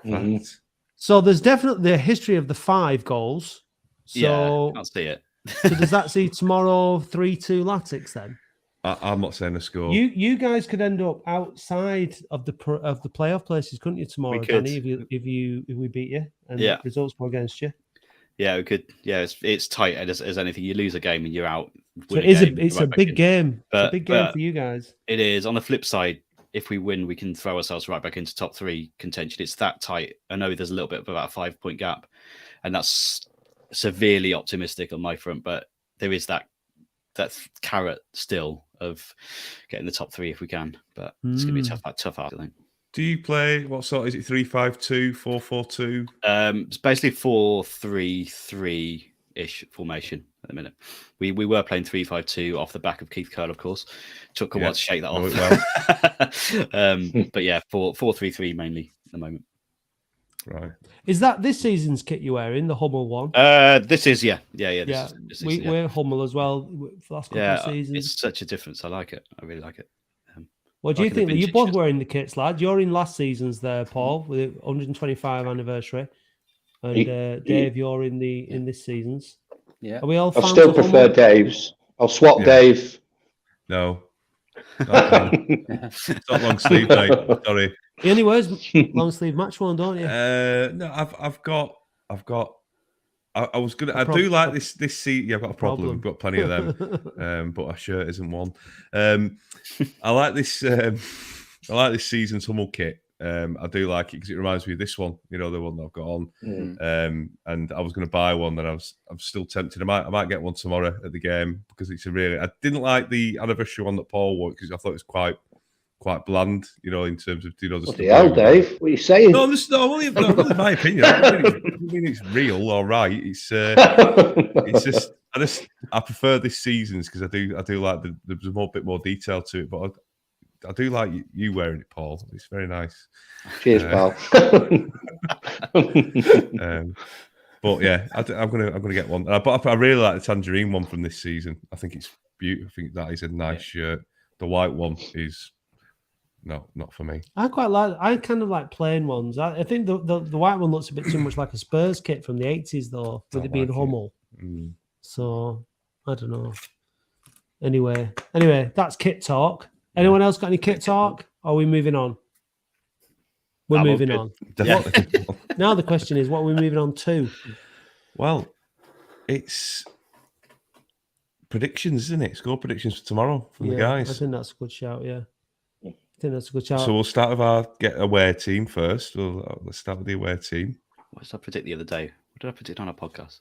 Mhm. Fact. So there's definitely a history of the 5 goals. Yeah, So, can't see it. so does that see tomorrow 3-2 Latics then? I'm not saying a score. You guys could end up outside of the playoff places, couldn't you, tomorrow, could. Danny? If we beat you and Yeah. results go against you. Yeah, we could. Yeah, it's tight as anything. You lose a game and you're out. So win it is game, it's right a back big in. game. It's a But- big game but- for you guys. It is. On the flip side, if we win, we can throw ourselves right back into top 3 contention. It's that tight. I know there's a little bit of about a 5-point gap, and that's severely optimistic on my front. But there is that carrot still of getting the top 3 if we can. But it's gonna be a tough ask, I think. Do you play what sort? Is it 3-5-2, 4-4-2? It's basically 4-3-3 ish formation at the minute. We were playing 3-5-2 off the back of Keith Curl, of course. Took a while to shake that know off. But yeah, 4-3-3 mainly at the moment. Right. Is that this season's kit you're wearing, the Hummel one? This is This is, We're Hummel as well for the last couple of seasons. it's such a difference. I like it. I really like it. What do you like the think? You're vintage both shirt. wearing the kits, lad. You're in last season's there, Paul, with the 125 anniversary, and Dave, you're in this season's. Yeah. Are we all? I fans still of prefer Hummel? Dave's. I'll swap Yeah. Dave. No. It's not long sleeve, mate. Sorry. Any words? Long sleeve match one, don't you? No, I've got. I was gonna. I prob- do like this seat. Yeah, I've got a problem. We've got plenty of them, but our shirt isn't one. I like this. I like this season's Hummel kit. I do like it because it reminds me of this one. You know, the one that I've got on. And I was going to buy one, and I'm still tempted. I might get one tomorrow at the game because it's a really. I didn't like the anniversary one that Paul wore because I thought it was quite bland. You know, in terms of What the hell, Dave? What are you saying? No, only my opinion. I don't mean it's real or right. It's just I prefer this season's because I do like there's a bit more detail to it, but I do like you wearing it, Paul. It's very nice. Cheers, pal. But yeah, I'm gonna get one. But I really like the tangerine one from this season. I think it's beautiful. I think that is a nice shirt. The white one is not for me. I kind of like plain ones. I think the white one looks a bit too much like a Spurs kit from the 80s, though, with it being like it. Hummel. So I don't know. Anyway, that's kit talk. Anyone else got any kit talk? Or are we moving on? We're I'm all moving good. on. Definitely. Now the question is, what are we moving on to? Well, it's predictions, isn't it? Score predictions for tomorrow from the I guys. think that's a good shout. Yeah, I think that's a good shout. So we'll start with our get away team first. Let's start with the away team. What did I predict the other day? What did I predict on a podcast?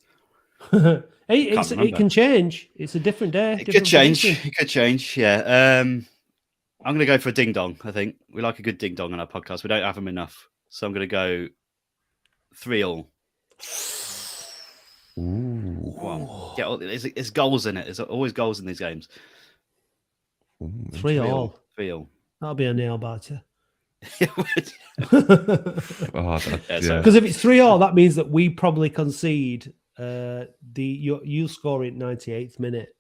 It remember. can change. It's a different day. It could different change. prediction. It could change. Yeah. I'm going to go for a ding dong. I think we like a good ding dong on our podcast. We don't have them enough, so I'm going to go 3-3. Wow. There's goals in it. There's always goals in these games. 3-3. 3-3. That'll be a nail biter. Oh, Yeah, Because if it's 3-3, that means that we probably concede. You score in 98th minute.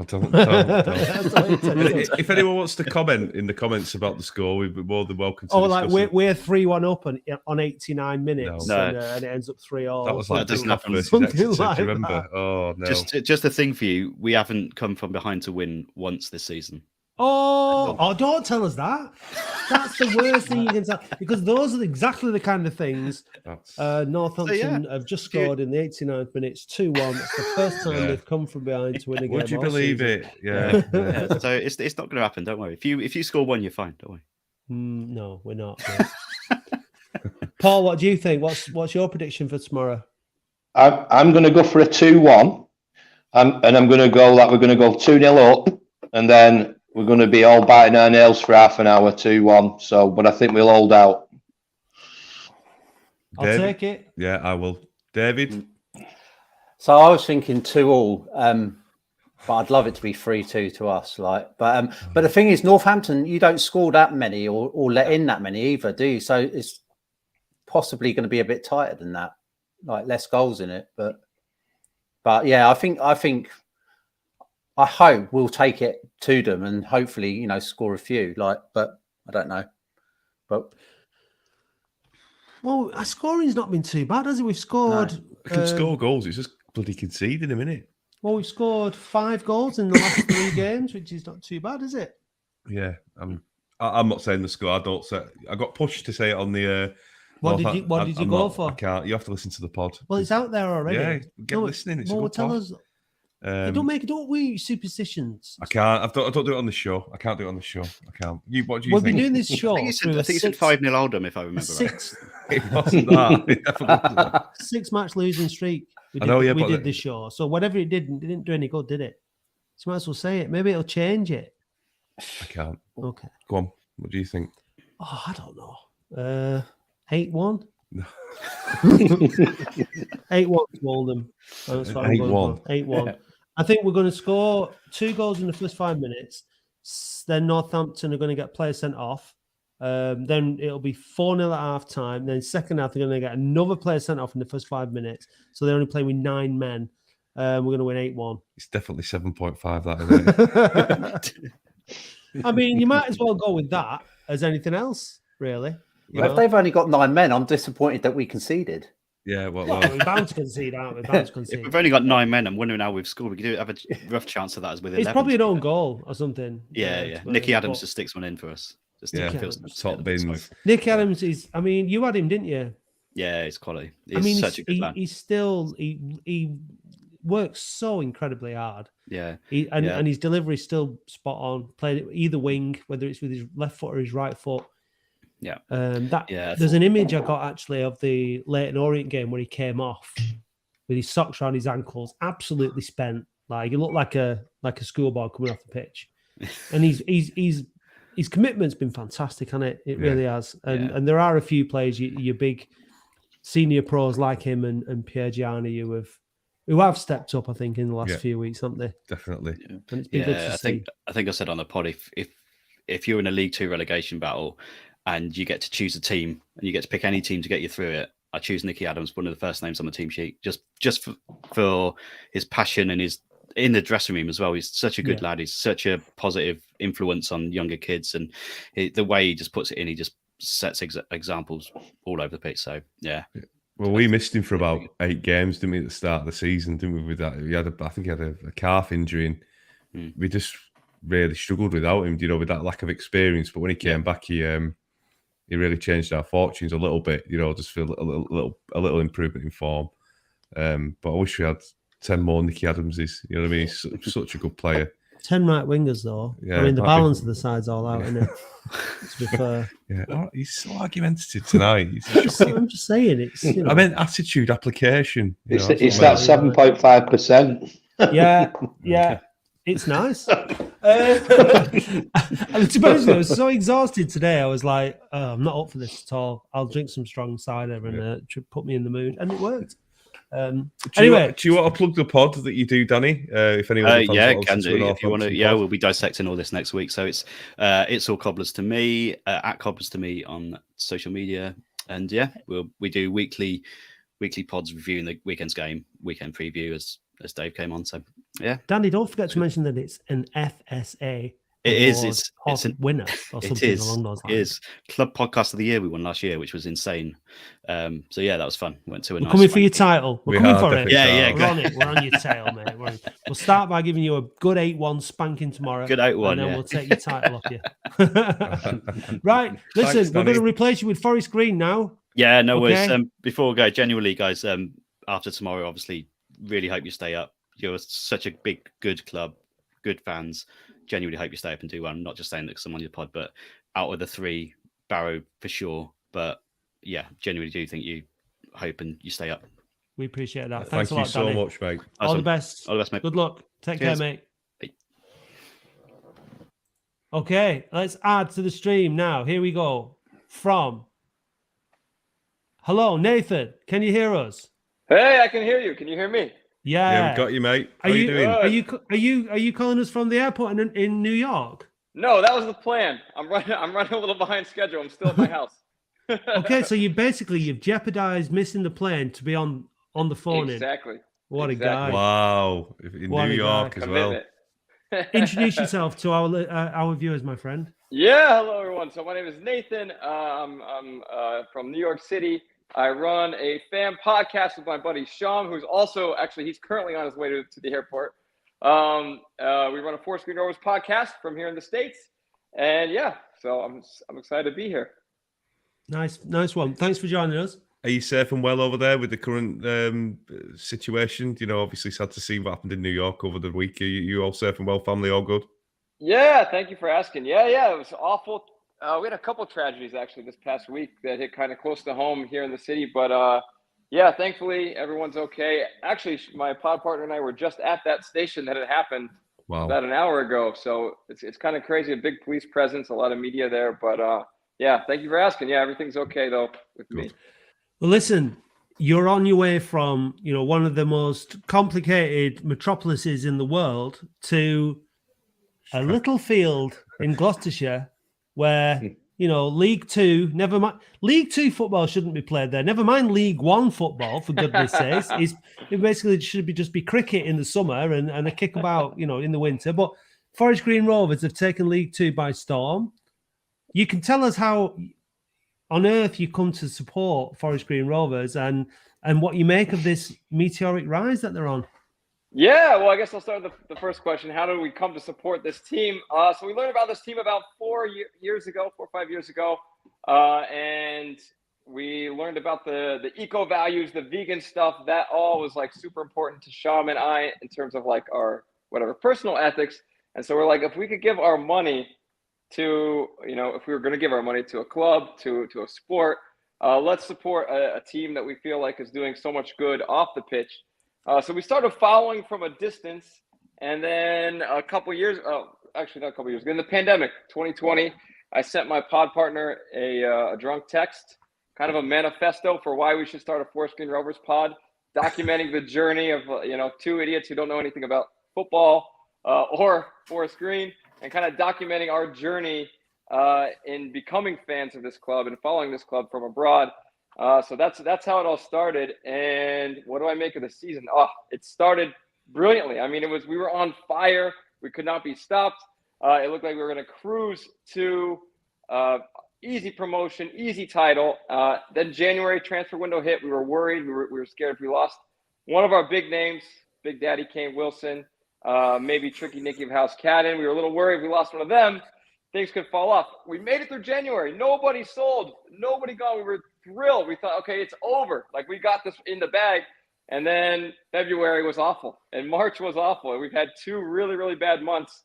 Don't. That's what it says. If anyone wants to comment in the comments about the score, we'd be more than welcome to. Oh, like discuss it. we're 3-1 up on 89 minutes, No. and it ends up 3-3. That was That like doesn't Disney happen. versus Something Exeter, like do you remember? that. Oh no! Just a thing for you. We haven't come from behind to win once this season. Oh, don't tell us that. That's the worst thing you can tell, because those are exactly the kind of things. That's, Northampton have just scored in the 89th minute. It's 2-1. It's the first time they've come from behind to win a game. would you all believe season. it? Yeah. Yeah, so it's not going to happen. Don't worry. If you score one, you're fine. Don't worry. No, we're not. no. Paul, what do you think? What's your prediction for tomorrow? I'm going to go for a 2-1, and I'm going to go like we're going to go 2-0 up, and then we're going to be all biting our nails for half an hour, 2-1. So, but I think we'll hold out. I'll David? take it. Yeah, I will. David, So I was thinking 2-2, but I'd love it to be 3-2 to us. But the thing is, Northampton, you don't score that many or let in that many either, do you? So it's possibly going to be a bit tighter than that, like less goals in it. But yeah, I hope we'll take it to them and hopefully, score a few. But I don't know. But Well, our scoring's not been too bad, has it? We've scored. I can score goals. It's just bloody conceding them, innit? Well, we've scored 5 goals in the last 3 games, which is not too bad, is it? Yeah, I'm not saying the score. I don't say. I got pushed to say it on the. What did you I'm go not- for? I can't. You have to listen to the pod. Well, it's out there already. Yeah, get listening. It's a good tell pod. us. Don't we superstitions? I can't. I don't do it on the show. I can't do it on the show. I can't. What do you We've think? been doing this show I think through you said 5-0 Oldham, if I remember right. It wasn't that. It definitely wasn't that. 6-match losing streak. We I did, know, yeah, we but did this show. So whatever it didn't do any good, did it? So might as well say it. Maybe it'll change it. I can't. Okay. Go on. What do you think? Oh, I don't know. 8-1. No. 8-1 to Oldham. That's what I'm going for. 8-1. I think we're going to score 2 goals in the first 5 minutes. Then Northampton are going to get players sent off. Then it'll be 4-0 at half time. Then second half, they're going to get another player sent off in the first 5 minutes. So they're only playing with 9 men. We're going to win 8-1. It's definitely 7.5. That isn't it? I mean, you might as well go with that as anything else, really. You If know? they've only got 9 men, I'm disappointed that we conceded. Yeah. Well, Well, we're bound to concede, aren't we? Bound to If concede. we've only got 9 men, I'm wondering how we've scored. We could have a rough chance of that as with 11. It's probably an own goal or something. Yeah. to be Nicky honest, Adams but just sticks one in for us. Just Yeah, feels top a bit sorry bins. for- Nick Adams is. I mean, you had him, didn't you? Yeah, it's quality. He's I mean, such a good lad. he's still he works so incredibly hard. Yeah. And his delivery is still spot on. Played it either wing, whether it's with his left foot or his right foot. Yeah. There's an image I got actually of the Leyton Orient game where he came off with his socks around his ankles, absolutely spent. Like he looked like a schoolboy coming off the pitch. And his commitment's been fantastic, hasn't it? It really has. And there are a few players, your big senior pros like him and Pierre Gianni who have stepped up, I think, in the last few weeks, haven't they? definitely. And it's been good to see. I think I said on the pod, if you're in a League 2 relegation battle and you get to choose a team and you get to pick any team to get you through it, I choose Nicky Adams, one of the first names on the team sheet, just for his passion and his in the dressing room as well. He's such a good lad. He's such a positive influence on younger kids, and the way he just puts it in, he just sets examples all over the pitch. So yeah. Well, we missed him for about 8 games, didn't we, at the start of the season, didn't we? With that, I think he had a calf injury, and we just really struggled without him. With that lack of experience. But when he came back, he really changed our fortunes a little bit. Just feel a little improvement in form. But I wish we had 10 more Nicky Adamses. You know what I mean? He's such a good player. 10 right wingers, though. Yeah, I mean, the might balance be- of the side's all out, isn't it? To be fair. Yeah, he's so argumentative tonight. I'm just saying, it's. I meant attitude, application. It's that's that what 7.5%. Yeah, it's nice. To be honest, I was so exhausted today. I was like, I'm not up for this at all. I'll drink some strong cider and put me in the mood, and it worked. Anyway, do you want to plug the pod that you do, Danny? If anyone, Can do. If you want to, we'll be dissecting all this next week. So it's all Cobblers to me at Cobblers to me on social media, and we do weekly pods reviewing the weekend's game, weekend preview as Dave came on. So Danny, don't forget to mention that it's an FSA. It is. award It's a winner or It something is. along those It lines. is Club Podcast of the Year we won last year, which was insane. So that was fun. Went to a We're nice coming for your swanky- title. We're We coming are for it. definitely Yeah, We're on it. We're on your tail, mate. We'll start by giving you a good 8-1 spanking tomorrow. Good 8-1, and then yeah. we'll take your title off you. Right. Listen, Thanks, we're going to Danny. replace you with Forest Green now. Yeah, no worries. Okay. Before we go, genuinely, guys, after tomorrow, obviously, really hope you stay up. You're such a big, good club, good fans. Genuinely hope you stay up and do well. I'm not just saying that because I'm on your pod, but out of the 3, Barrow for sure. But yeah, genuinely do think you hope and you stay up. We appreciate that. Thank Thanks a you lot, so Danny. much, mate. All the Awesome. best. All the best, mate. Good luck. Take Cheers. care, mate. Bye. Okay, let's add to the stream now. Here we go. Hello, Nathan. Can you hear us? Hey, I can hear you. Can you hear me? Yeah. Yeah, we've got you, mate. How Are you you doing? are you calling us from the airport in New York? No, that was the plan. I'm running a little behind schedule. I'm still at my house. Okay, so you've jeopardized missing the plane to be on the phone. Exactly. What a Exactly. guy! Wow, in What New a York guy. as well. Commitment. Introduce yourself to our viewers, my friend. Yeah, hello everyone. So my name is Nathan. I'm from New York City. I run a fan podcast with my buddy Sham, who's also he's currently on his way to the airport. We run a Four Screen Rovers podcast from here in the States, and yeah, so I'm excited to be here. Nice one. Thanks for joining us. Are you safe and well over there with the current situation? You know, obviously sad to see what happened in New York over the week. Are you all safe and well? Family all good? Yeah, thank you for asking. Yeah, it was awful. We had a couple tragedies actually this past week that hit kind of close to home here in the city, but yeah, thankfully everyone's okay. Actually, my pod partner and I were just at that station that had happened about an hour ago, so it's kind of crazy. A big police presence, a lot of media there, but yeah, thank you for asking. Yeah, everything's okay though with me. Well, listen, you're on your way from, one of the most complicated metropolises in the world to a little field in Gloucestershire where, League Two, never mind, League Two football shouldn't be played there. Never mind League One football, for goodness sakes. It basically should be just be in the summer and a kickabout, in the winter. But Forest Green Rovers have taken League Two by storm. You can tell us how on earth you come to support Forest Green Rovers and what you make of this meteoric rise that they're on. Yeah, well, I guess I'll start with the first question. How did we come to support this team? So we learned about this team about 4 or 5 years ago. And we learned about the eco values, the vegan stuff. That all was like super important to Sham and I in terms of like our personal ethics. And so we're like, if we could give our money to, if we were going to give our money to a club, to a sport, let's support a team that we feel like is doing so much good off the pitch. So we started following from a distance, and then in the pandemic, 2020, I sent my pod partner a drunk text, kind of a manifesto for why we should start a Forest Green Rovers pod, documenting the journey of, two idiots who don't know anything about football or Forest Green, and kind of documenting our journey in becoming fans of this club and following this club from abroad. So that's how it all started. And what do I make of the season? Oh, it started brilliantly. I mean, we were on fire. We could not be stopped. It looked like we were going to cruise to easy promotion, easy title. Then January transfer window hit. We were worried. We were scared if we lost one of our big names, Big Daddy Kane Wilson, maybe Tricky Nicky of House Cadden. We were a little worried if we lost one of them, things could fall off. We made it through January. Nobody sold. Nobody gone. We were thrilled. We thought, okay, it's over. Like, we got this in the bag. And then February was awful. And March was awful. And we've had 2 really, really bad months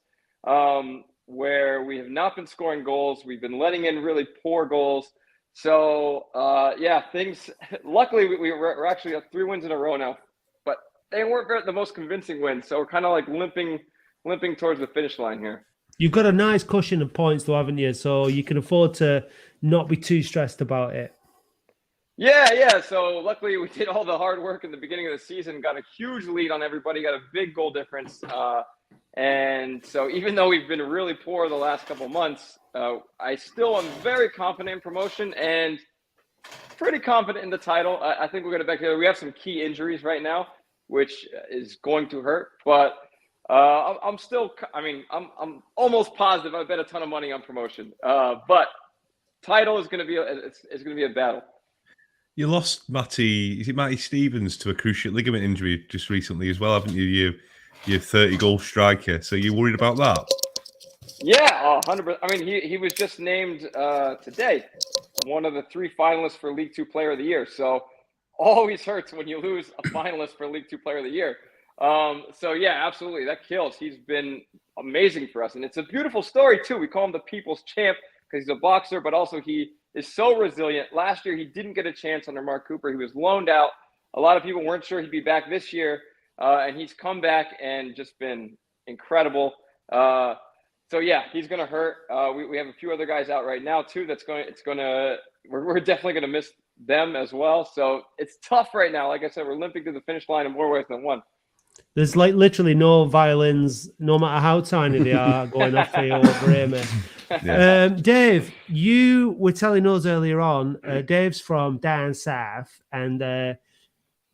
where we have not been scoring goals. We've been letting in really poor goals. So, things – luckily, we're actually at 3 wins in a row now. But they weren't the most convincing wins. So we're kind of like limping towards the finish line here. You've got a nice cushion of points, though, haven't you? So you can afford to not be too stressed about it. Yeah. So luckily, we did all the hard work in the beginning of the season, got a huge lead on everybody, got a big goal difference. And so even though we've been really poor the last couple months, I still am very confident in promotion and pretty confident in the title. I think we're going to back together. We have some key injuries right now, which is going to hurt, but I'm almost positive. I bet a ton of money on promotion. But title is going to be a battle. You lost Matty Stevens to a cruciate ligament injury just recently as well, haven't you? Your 30-goal striker. So you worried about that? Yeah, 100%. I mean, he was just named today one of the 3 finalists for League Two Player of the Year. So always hurts when you lose a finalist for League Two Player of the Year. So yeah, absolutely. That kills. He's been amazing for us. And it's a beautiful story too. We call him the people's champ because he's a boxer, but also he is so resilient. Last year, he didn't get a chance under Mark Cooper. He was loaned out. A lot of people weren't sure he'd be back this year. And he's come back and just been incredible. So yeah, he's going to hurt. We have a few other guys out right now too. We're definitely going to miss them as well. So it's tough right now. Like I said, we're limping to the finish line in more ways than one. There's like literally no violins, no matter how tiny they are, going off for you over here, mate. Yeah. Dave, you were telling us earlier on, Dave's from down south, and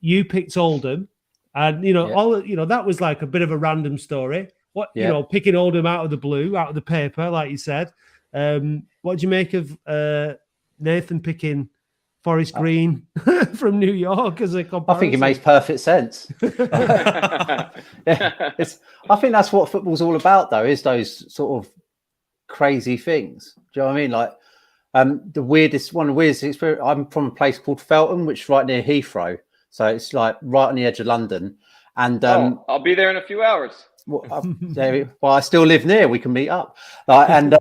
you picked Oldham, and that was like a bit of a random story. Picking Oldham out of the blue, out of the paper, like you said. What do you make of Nathan picking Forest Green from New York as a comparison. I think it makes perfect sense. Yeah, I think that's what football's all about, though, is those sort of crazy things. Do you know what I mean? Like one of the weirdest experience. I'm from a place called Felton, which is right near Heathrow, so it's like right on the edge of London. And I'll be there in a few hours. well, I still live near. We can meet up. And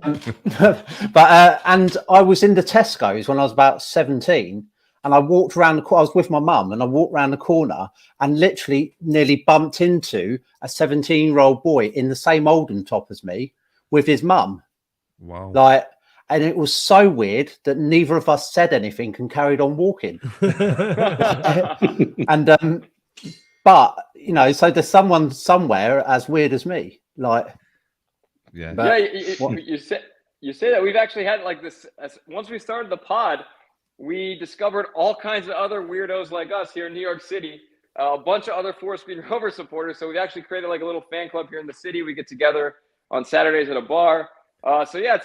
I was in the Tesco's when I was about 17, and I walked around the corner. I was with my mum, and I walked around the corner and literally nearly bumped into a 17-year-old boy in the same Oldham top as me with his mum. Wow. And it was so weird that neither of us said anything and carried on walking. And but you know, so there's someone somewhere as weird as me. Yeah. You say that we've actually had like this. Once we started the pod, we discovered all kinds of other weirdos like us here in New York City. A bunch of other Forest Green Rover supporters. So we've actually created like a little fan club here in the city. We get together on Saturdays at a bar. So yeah,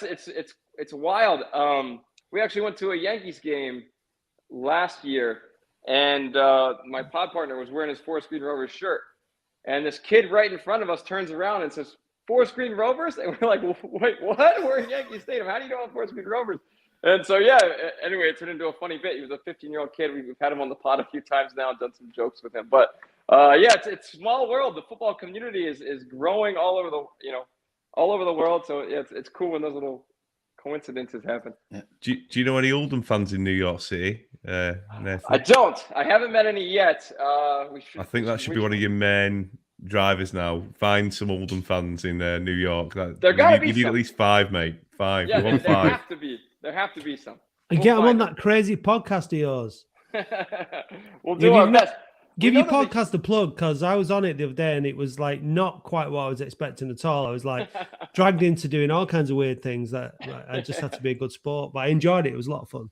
it's wild. We actually went to a Yankees game last year, and my pod partner was wearing his Forest Green Rovers shirt, and this kid right in front of us turns around and says, "Forest Green Rovers?" And we're like, "Wait, what? We're in Yankee Stadium. How do you know about Forest Green Rovers?" And so yeah, anyway, it turned into a funny bit. He was a 15-year-old kid. We've had him on the pod a few times now and done some jokes with him. But yeah, it's a small world. The football community is growing all over the world. So yeah, it's cool when those little coincidences happen. Yeah. Do you know any Oldham fans in New York City, Nathan? I don't. I haven't met any yet. I think that should be one of your main drivers now. Find some Oldham fans in New York. There gotta be you need some. at least 5, mate. 5. Yeah, We want there 5. have to be. There have to be some. And get them on that crazy podcast of yours. We'll do our best. Give your podcast a plug, because I was on it the other day and it was like not quite what I was expecting at all. I was like dragged into doing all kinds of weird things that I just had to be a good sport, but I enjoyed it. It was a lot of fun.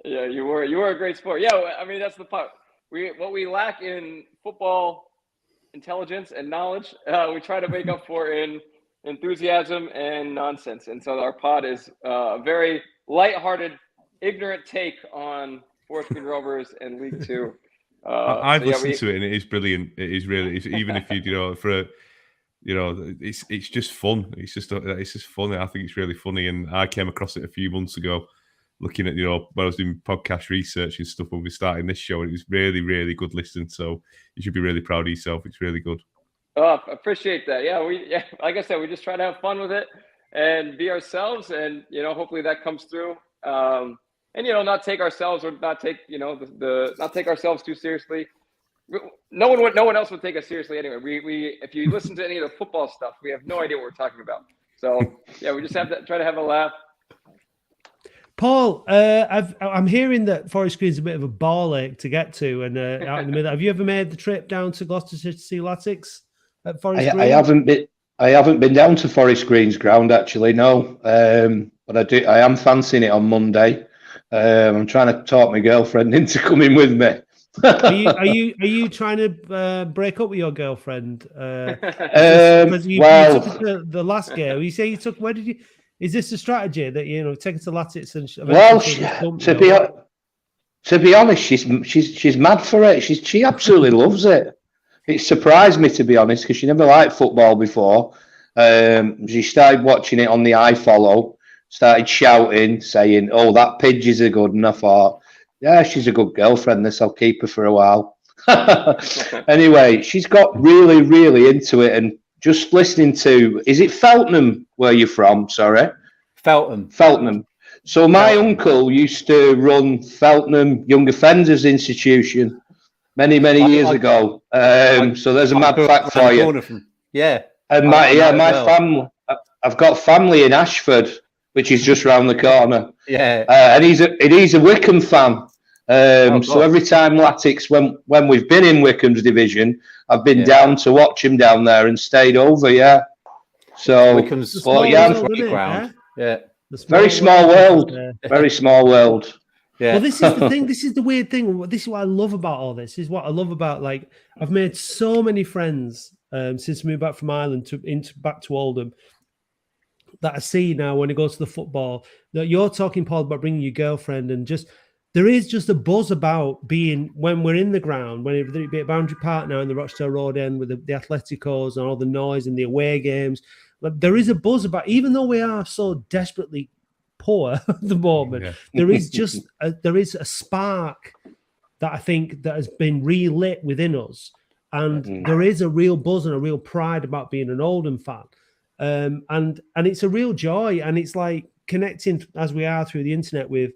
Yeah, you were a great sport. Yeah, I mean, that's the part. What we lack in football intelligence and knowledge, we try to make up for in enthusiasm and nonsense. And so our pod is a very lighthearted, ignorant take on Forest Green Rovers and League Two. I've listened to it and it is brilliant. It is really, even if it's just fun. It's just funny. I think it's really funny, and I came across it a few months ago, looking at when I was doing podcast research and stuff when we started this show, and it was really, really good listening. So you should be really proud of yourself. It's really good. Oh, appreciate that. Yeah, like I said, we just try to have fun with it and be ourselves, and hopefully that comes through. And not take ourselves or not take not take ourselves too seriously. No one else would take us seriously anyway. We if you listen to any of the football stuff, we have no idea what we're talking about. So yeah, we just have to try to have a laugh. Paul, I'm hearing that Forest Green's a bit of a ball ache to get to, and out in the middle. Have you ever made the trip down to Gloucestershire to see Latics at Forest Green? I haven't been down to Forest Green's ground actually, no. But I am fancying it on Monday. I'm trying to talk my girlfriend into coming with me. Are you trying to break up with your girlfriend? Because you took it to the last game. You say you took. Where did you? Is this a strategy that take it to Latics and? To be honest, she's mad for it. She absolutely loves it. It surprised me, to be honest, because she never liked football before. She started watching it on the iFollow. Started shouting, saying, "Oh, that Pidge is a good," and I thought, "Yeah, she's a good girlfriend. I'll keep her for a while." Anyway, she's got really, really into it, and just listening to, is it Feltham where you're from? Sorry, Feltham. So my uncle used to run Feltham Young Offenders Institution many years ago. So there's a mad fact for you. And my family, I've got family in Ashford, which is just round the corner. Yeah. And he's a Wycombe fan. So every time Latics, when we've been in Wycombe's division, I've been down to watch him down there and stayed over. Yeah. So Wycombe's ground. Yeah. Very small world. Very small world. Yeah. Well, this is the thing. This is the weird thing. This is what I love about all this. Is what I love about I've made so many friends since I moved back from Ireland back to Oldham, that I see now when I go to the football, that you're talking, Paul, about bringing your girlfriend, and just there is just a buzz about being when we're in the ground, whether it be at Boundary Park now in the Rochdale Road end with the Atleticos and all the noise and the away games. But there is a buzz about, even though we are so desperately poor at the moment, there is just there is a spark that I think that has been relit within us, and there is a real buzz and a real pride about being an Oldham fan, and it's a real joy, and it's like connecting as we are through the internet with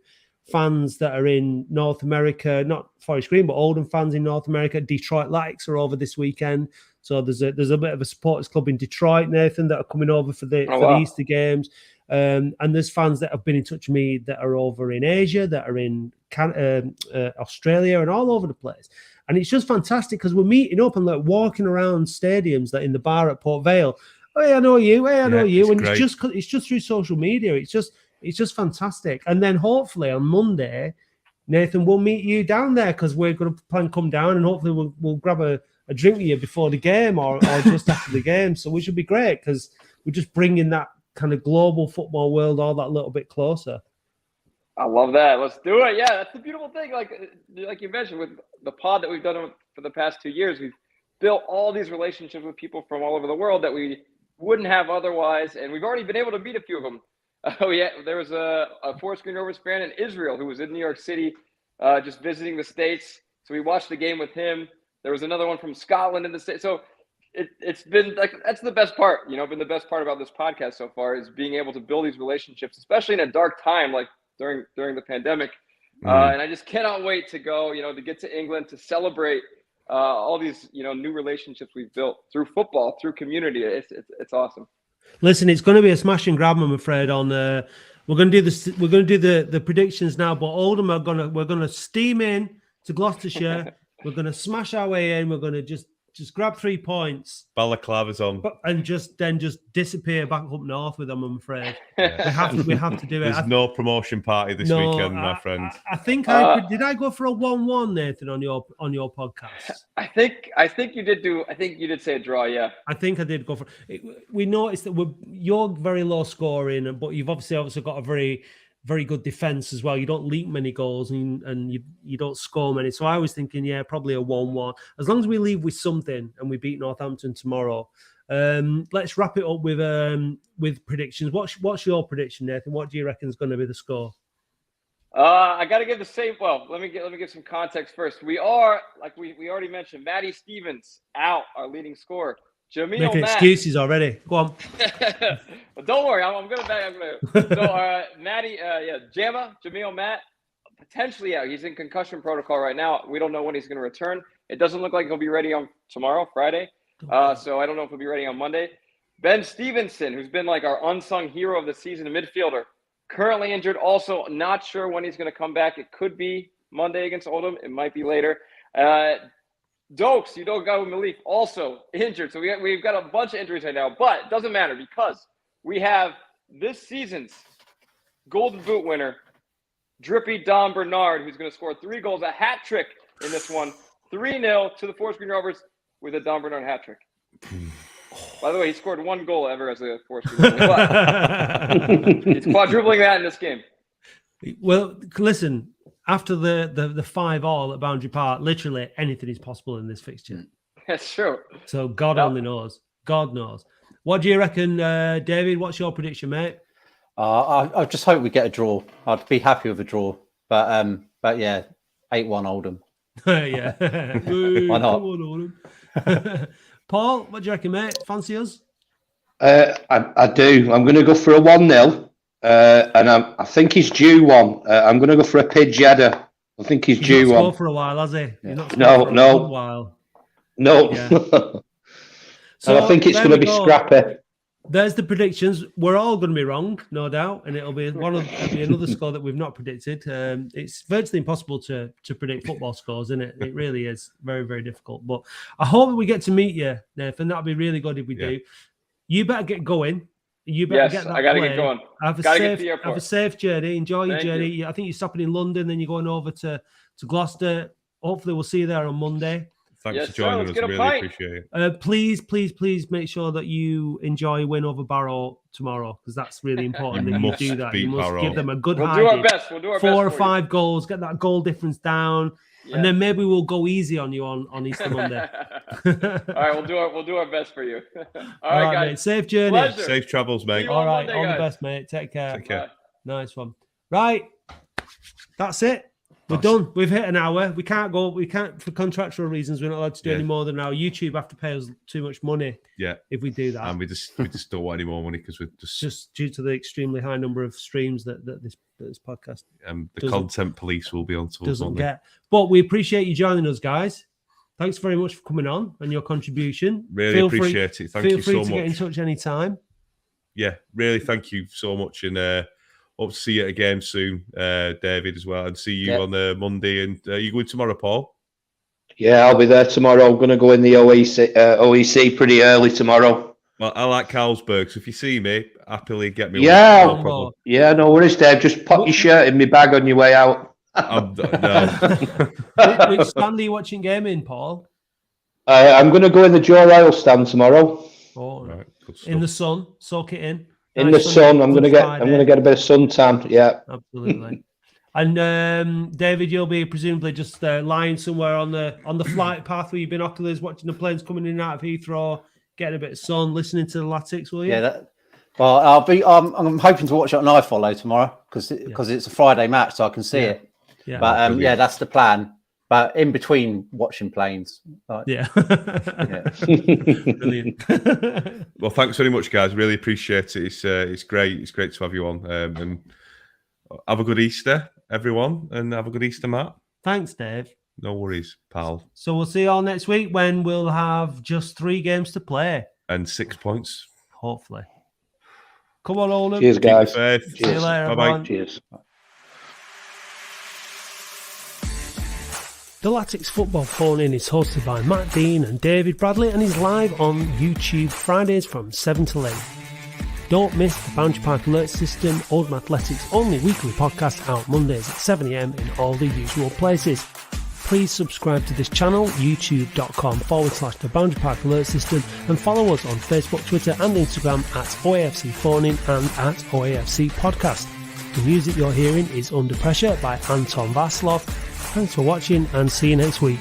fans that are in North America, not Forest Green, but Oldham fans in North America. Detroit Lions are over this weekend. So there's a bit of a supporters club in Detroit, Nathan, that are coming over for the Easter games. And there's fans that have been in touch with me that are over in Asia, that are in Australia and all over the place. And it's just fantastic because we're meeting up and like walking around stadiums that in the bar at Port Vale. Hey, I know you. Hey, I know you. And it's just through social media. It's just fantastic. And then hopefully on Monday, Nathan, we'll meet you down there because we're going to plan come down and hopefully we'll grab a drink with you before the game or just after the game. So we should be great because we're just bringing that kind of global football world all that little bit closer. I love that. Let's do it. Yeah, that's the beautiful thing. Like you mentioned with the pod that we've done for the past 2 years, we've built all these relationships with people from all over the world that we wouldn't have otherwise. And we've already been able to meet a few of them. There was a Forest Green Rovers fan in Israel who was in New York City just visiting the States. So we watched the game with him. There was another one from Scotland in the States. So it's been like, that's the best part, been the best part about this podcast so far is being able to build these relationships, especially in a dark time like during the pandemic. And I just cannot wait to go, to get to England to celebrate all these, new relationships we've built through football, through community. It's awesome. Listen, it's going to be a smash and grab, I'm afraid. We're going to do this. We're going to do the predictions now. But Oldham we're going to steam in to Gloucestershire. We're going to smash our way in. We're going to just grab 3 points. Balaclava's on, and just disappear back up north with them. I'm afraid we have to do it. There's no promotion party this weekend, my friend. I think did I go for a 1-1, Nathan, on your podcast? I think you did do. I think you did say a draw. Yeah, I think I did go for it. We noticed that you're very low scoring, but you've obviously got a very, very good defense as well. You don't leak many goals and you don't score many. So I was thinking, probably a 1-1. As long as we leave with something and we beat Northampton tomorrow. Let's wrap it up with predictions. What's your prediction, Nathan? What do you reckon is going to be the score? I got to give the same. Well, let me give some context first. We are, like we already mentioned, Matty Stevens out, our leading scorer. Jamil Making Matt. excuses already. Go on. Well, don't worry, I'm going to. So, Matty, Jamil Matt, potentially out. He's in concussion protocol right now. We don't know when he's going to return. It doesn't look like he'll be ready on tomorrow, Friday. So I don't know if he'll be ready on Monday. Ben Stevenson, who's been like our unsung hero of the season, a midfielder, currently injured. Also, not sure when he's going to come back. It could be Monday against Oldham. It might be later. Dokes, Udoka Malik, also injured. So we've got a bunch of injuries right now, but it doesn't matter because we have this season's Golden Boot winner, Drippy Don Bernard, who's going to score 3 goals, a hat trick in this one, 3-0 to the Forest Green Rovers with a Don Bernard hat trick. By the way, he scored 1 goal ever as a Forest Green Rover, but he's quadrupling that in this game. Well, listen. After the 5-5 at Boundary Park, literally anything is possible in this fixture. That's true. So God only knows. God knows. What do you reckon, David? What's your prediction, mate? I just hope we get a draw. I'd be happy with a draw. But yeah, 8-1 Oldham. Yeah. Why not? Come on, Oldham. Paul, what do you reckon, mate? Fancy us? I do. I'm going to go for a 1-0. And I think he's due one. I'm going to go for a Pidge header. I think he's due not one. scored for a while, has he? Yeah. No. No. Yeah. So I think it's going to be scrappy. There's the predictions. We're all going to be wrong, no doubt, and it'll be another score that we've not predicted. It's virtually impossible to predict football scores, isn't it? It really is very, very difficult. But I hope we get to meet you, Nathan. That'd be really good if we do. You better get going. You better get that. I gotta get going. Have a safe journey. Enjoy your journey. I think you're stopping in London, then you're going over to Gloucester. Hopefully, we'll see you there on Monday. Thanks Yes, for sir. joining Let's us. get a Really pint. appreciate it. Please make sure that you enjoy win over Barrow tomorrow, because that's really important You that you must do that. beat You must Barrow. give them a good We'll do our hiding. best. We'll do our 4 or best. for you. 5 goals, get that goal difference down, Yeah. and then maybe we'll go easy on you on Easter Monday. All right, we'll do our best for you. All right, guys. mate. Safe journey. Pleasure. Safe travels, mate. See you All on right, Monday, all the guys. best, mate. Take care. Take care. Bye. Nice one. Right, that's it. We're done. We've hit an hour. We can't for contractual reasons. We're not allowed to do Yeah. any more than an hour. YouTube have to pay us too much money Yeah, if we do that. and we just don't want any more money because we're just due to the extremely high number of streams that this podcast the doesn't- content police will be on to us. doesn't won't they? get. But we appreciate you joining us, guys. Thanks very much for coming on and your contribution. Really Feel free- appreciate it. Thank Feel you free so to get in much. touch anytime. Yeah, really thank you so much, and hope to see you again soon, David, as well, and see you Yeah. on Monday. And you going tomorrow, Paul? Yeah, I'll be there tomorrow. I'm going to go in the OEC pretty early tomorrow. Well, I like Carlsberg, so if you see me, happily get me. Yeah. one. No problem. Yeah, no worries, Dave. Just pop your shirt in my bag on your way out. No. Which stand are you watching game in, Paul? I'm going to go in the Joe Royal stand tomorrow. Oh, Right, good stuff. in the sun, soak it in. In Nice the sun, I'm good going to Friday. get a bit of suntan. Yeah. Absolutely. And David, you'll be presumably just lying somewhere on the flight path with your binoculars, watching the planes coming in and out of Heathrow, getting a bit of sun, listening to the Latics, will you? Yeah. Well, I'm hoping to watch it on iFollow tomorrow because it's a Friday match, so I can see Yeah. it. Yeah. But yeah, that's the plan. But in between watching planes, like, Yeah. yeah. Brilliant. Well, thanks very much, guys. Really appreciate it. It's great. It's great to have you on. And have a good Easter, everyone, and have a good Easter, Matt. Thanks, Dave. No worries, pal. So we'll see you all next week when we'll have just 3 games to play, And 6 points. hopefully. Come on, Oldham. Cheers, guys. Faith. See you later, Bye-bye. everyone. Cheers. The Latics Football Phone In is hosted by Matt Dean and David Bradley and is live on YouTube Fridays from 7 till 8. Don't miss the Boundary Park Alert System Oldham Athletics only weekly podcast out Mondays at 7 AM in all the usual places. Please subscribe to this channel, youtube.com/the Boundary Park Alert System, and follow us on Facebook, Twitter and Instagram at OAFC Phone In and at OAFC Podcast. The music you're hearing is Under Pressure by Anton Vaslov. Thanks for watching and see you next week.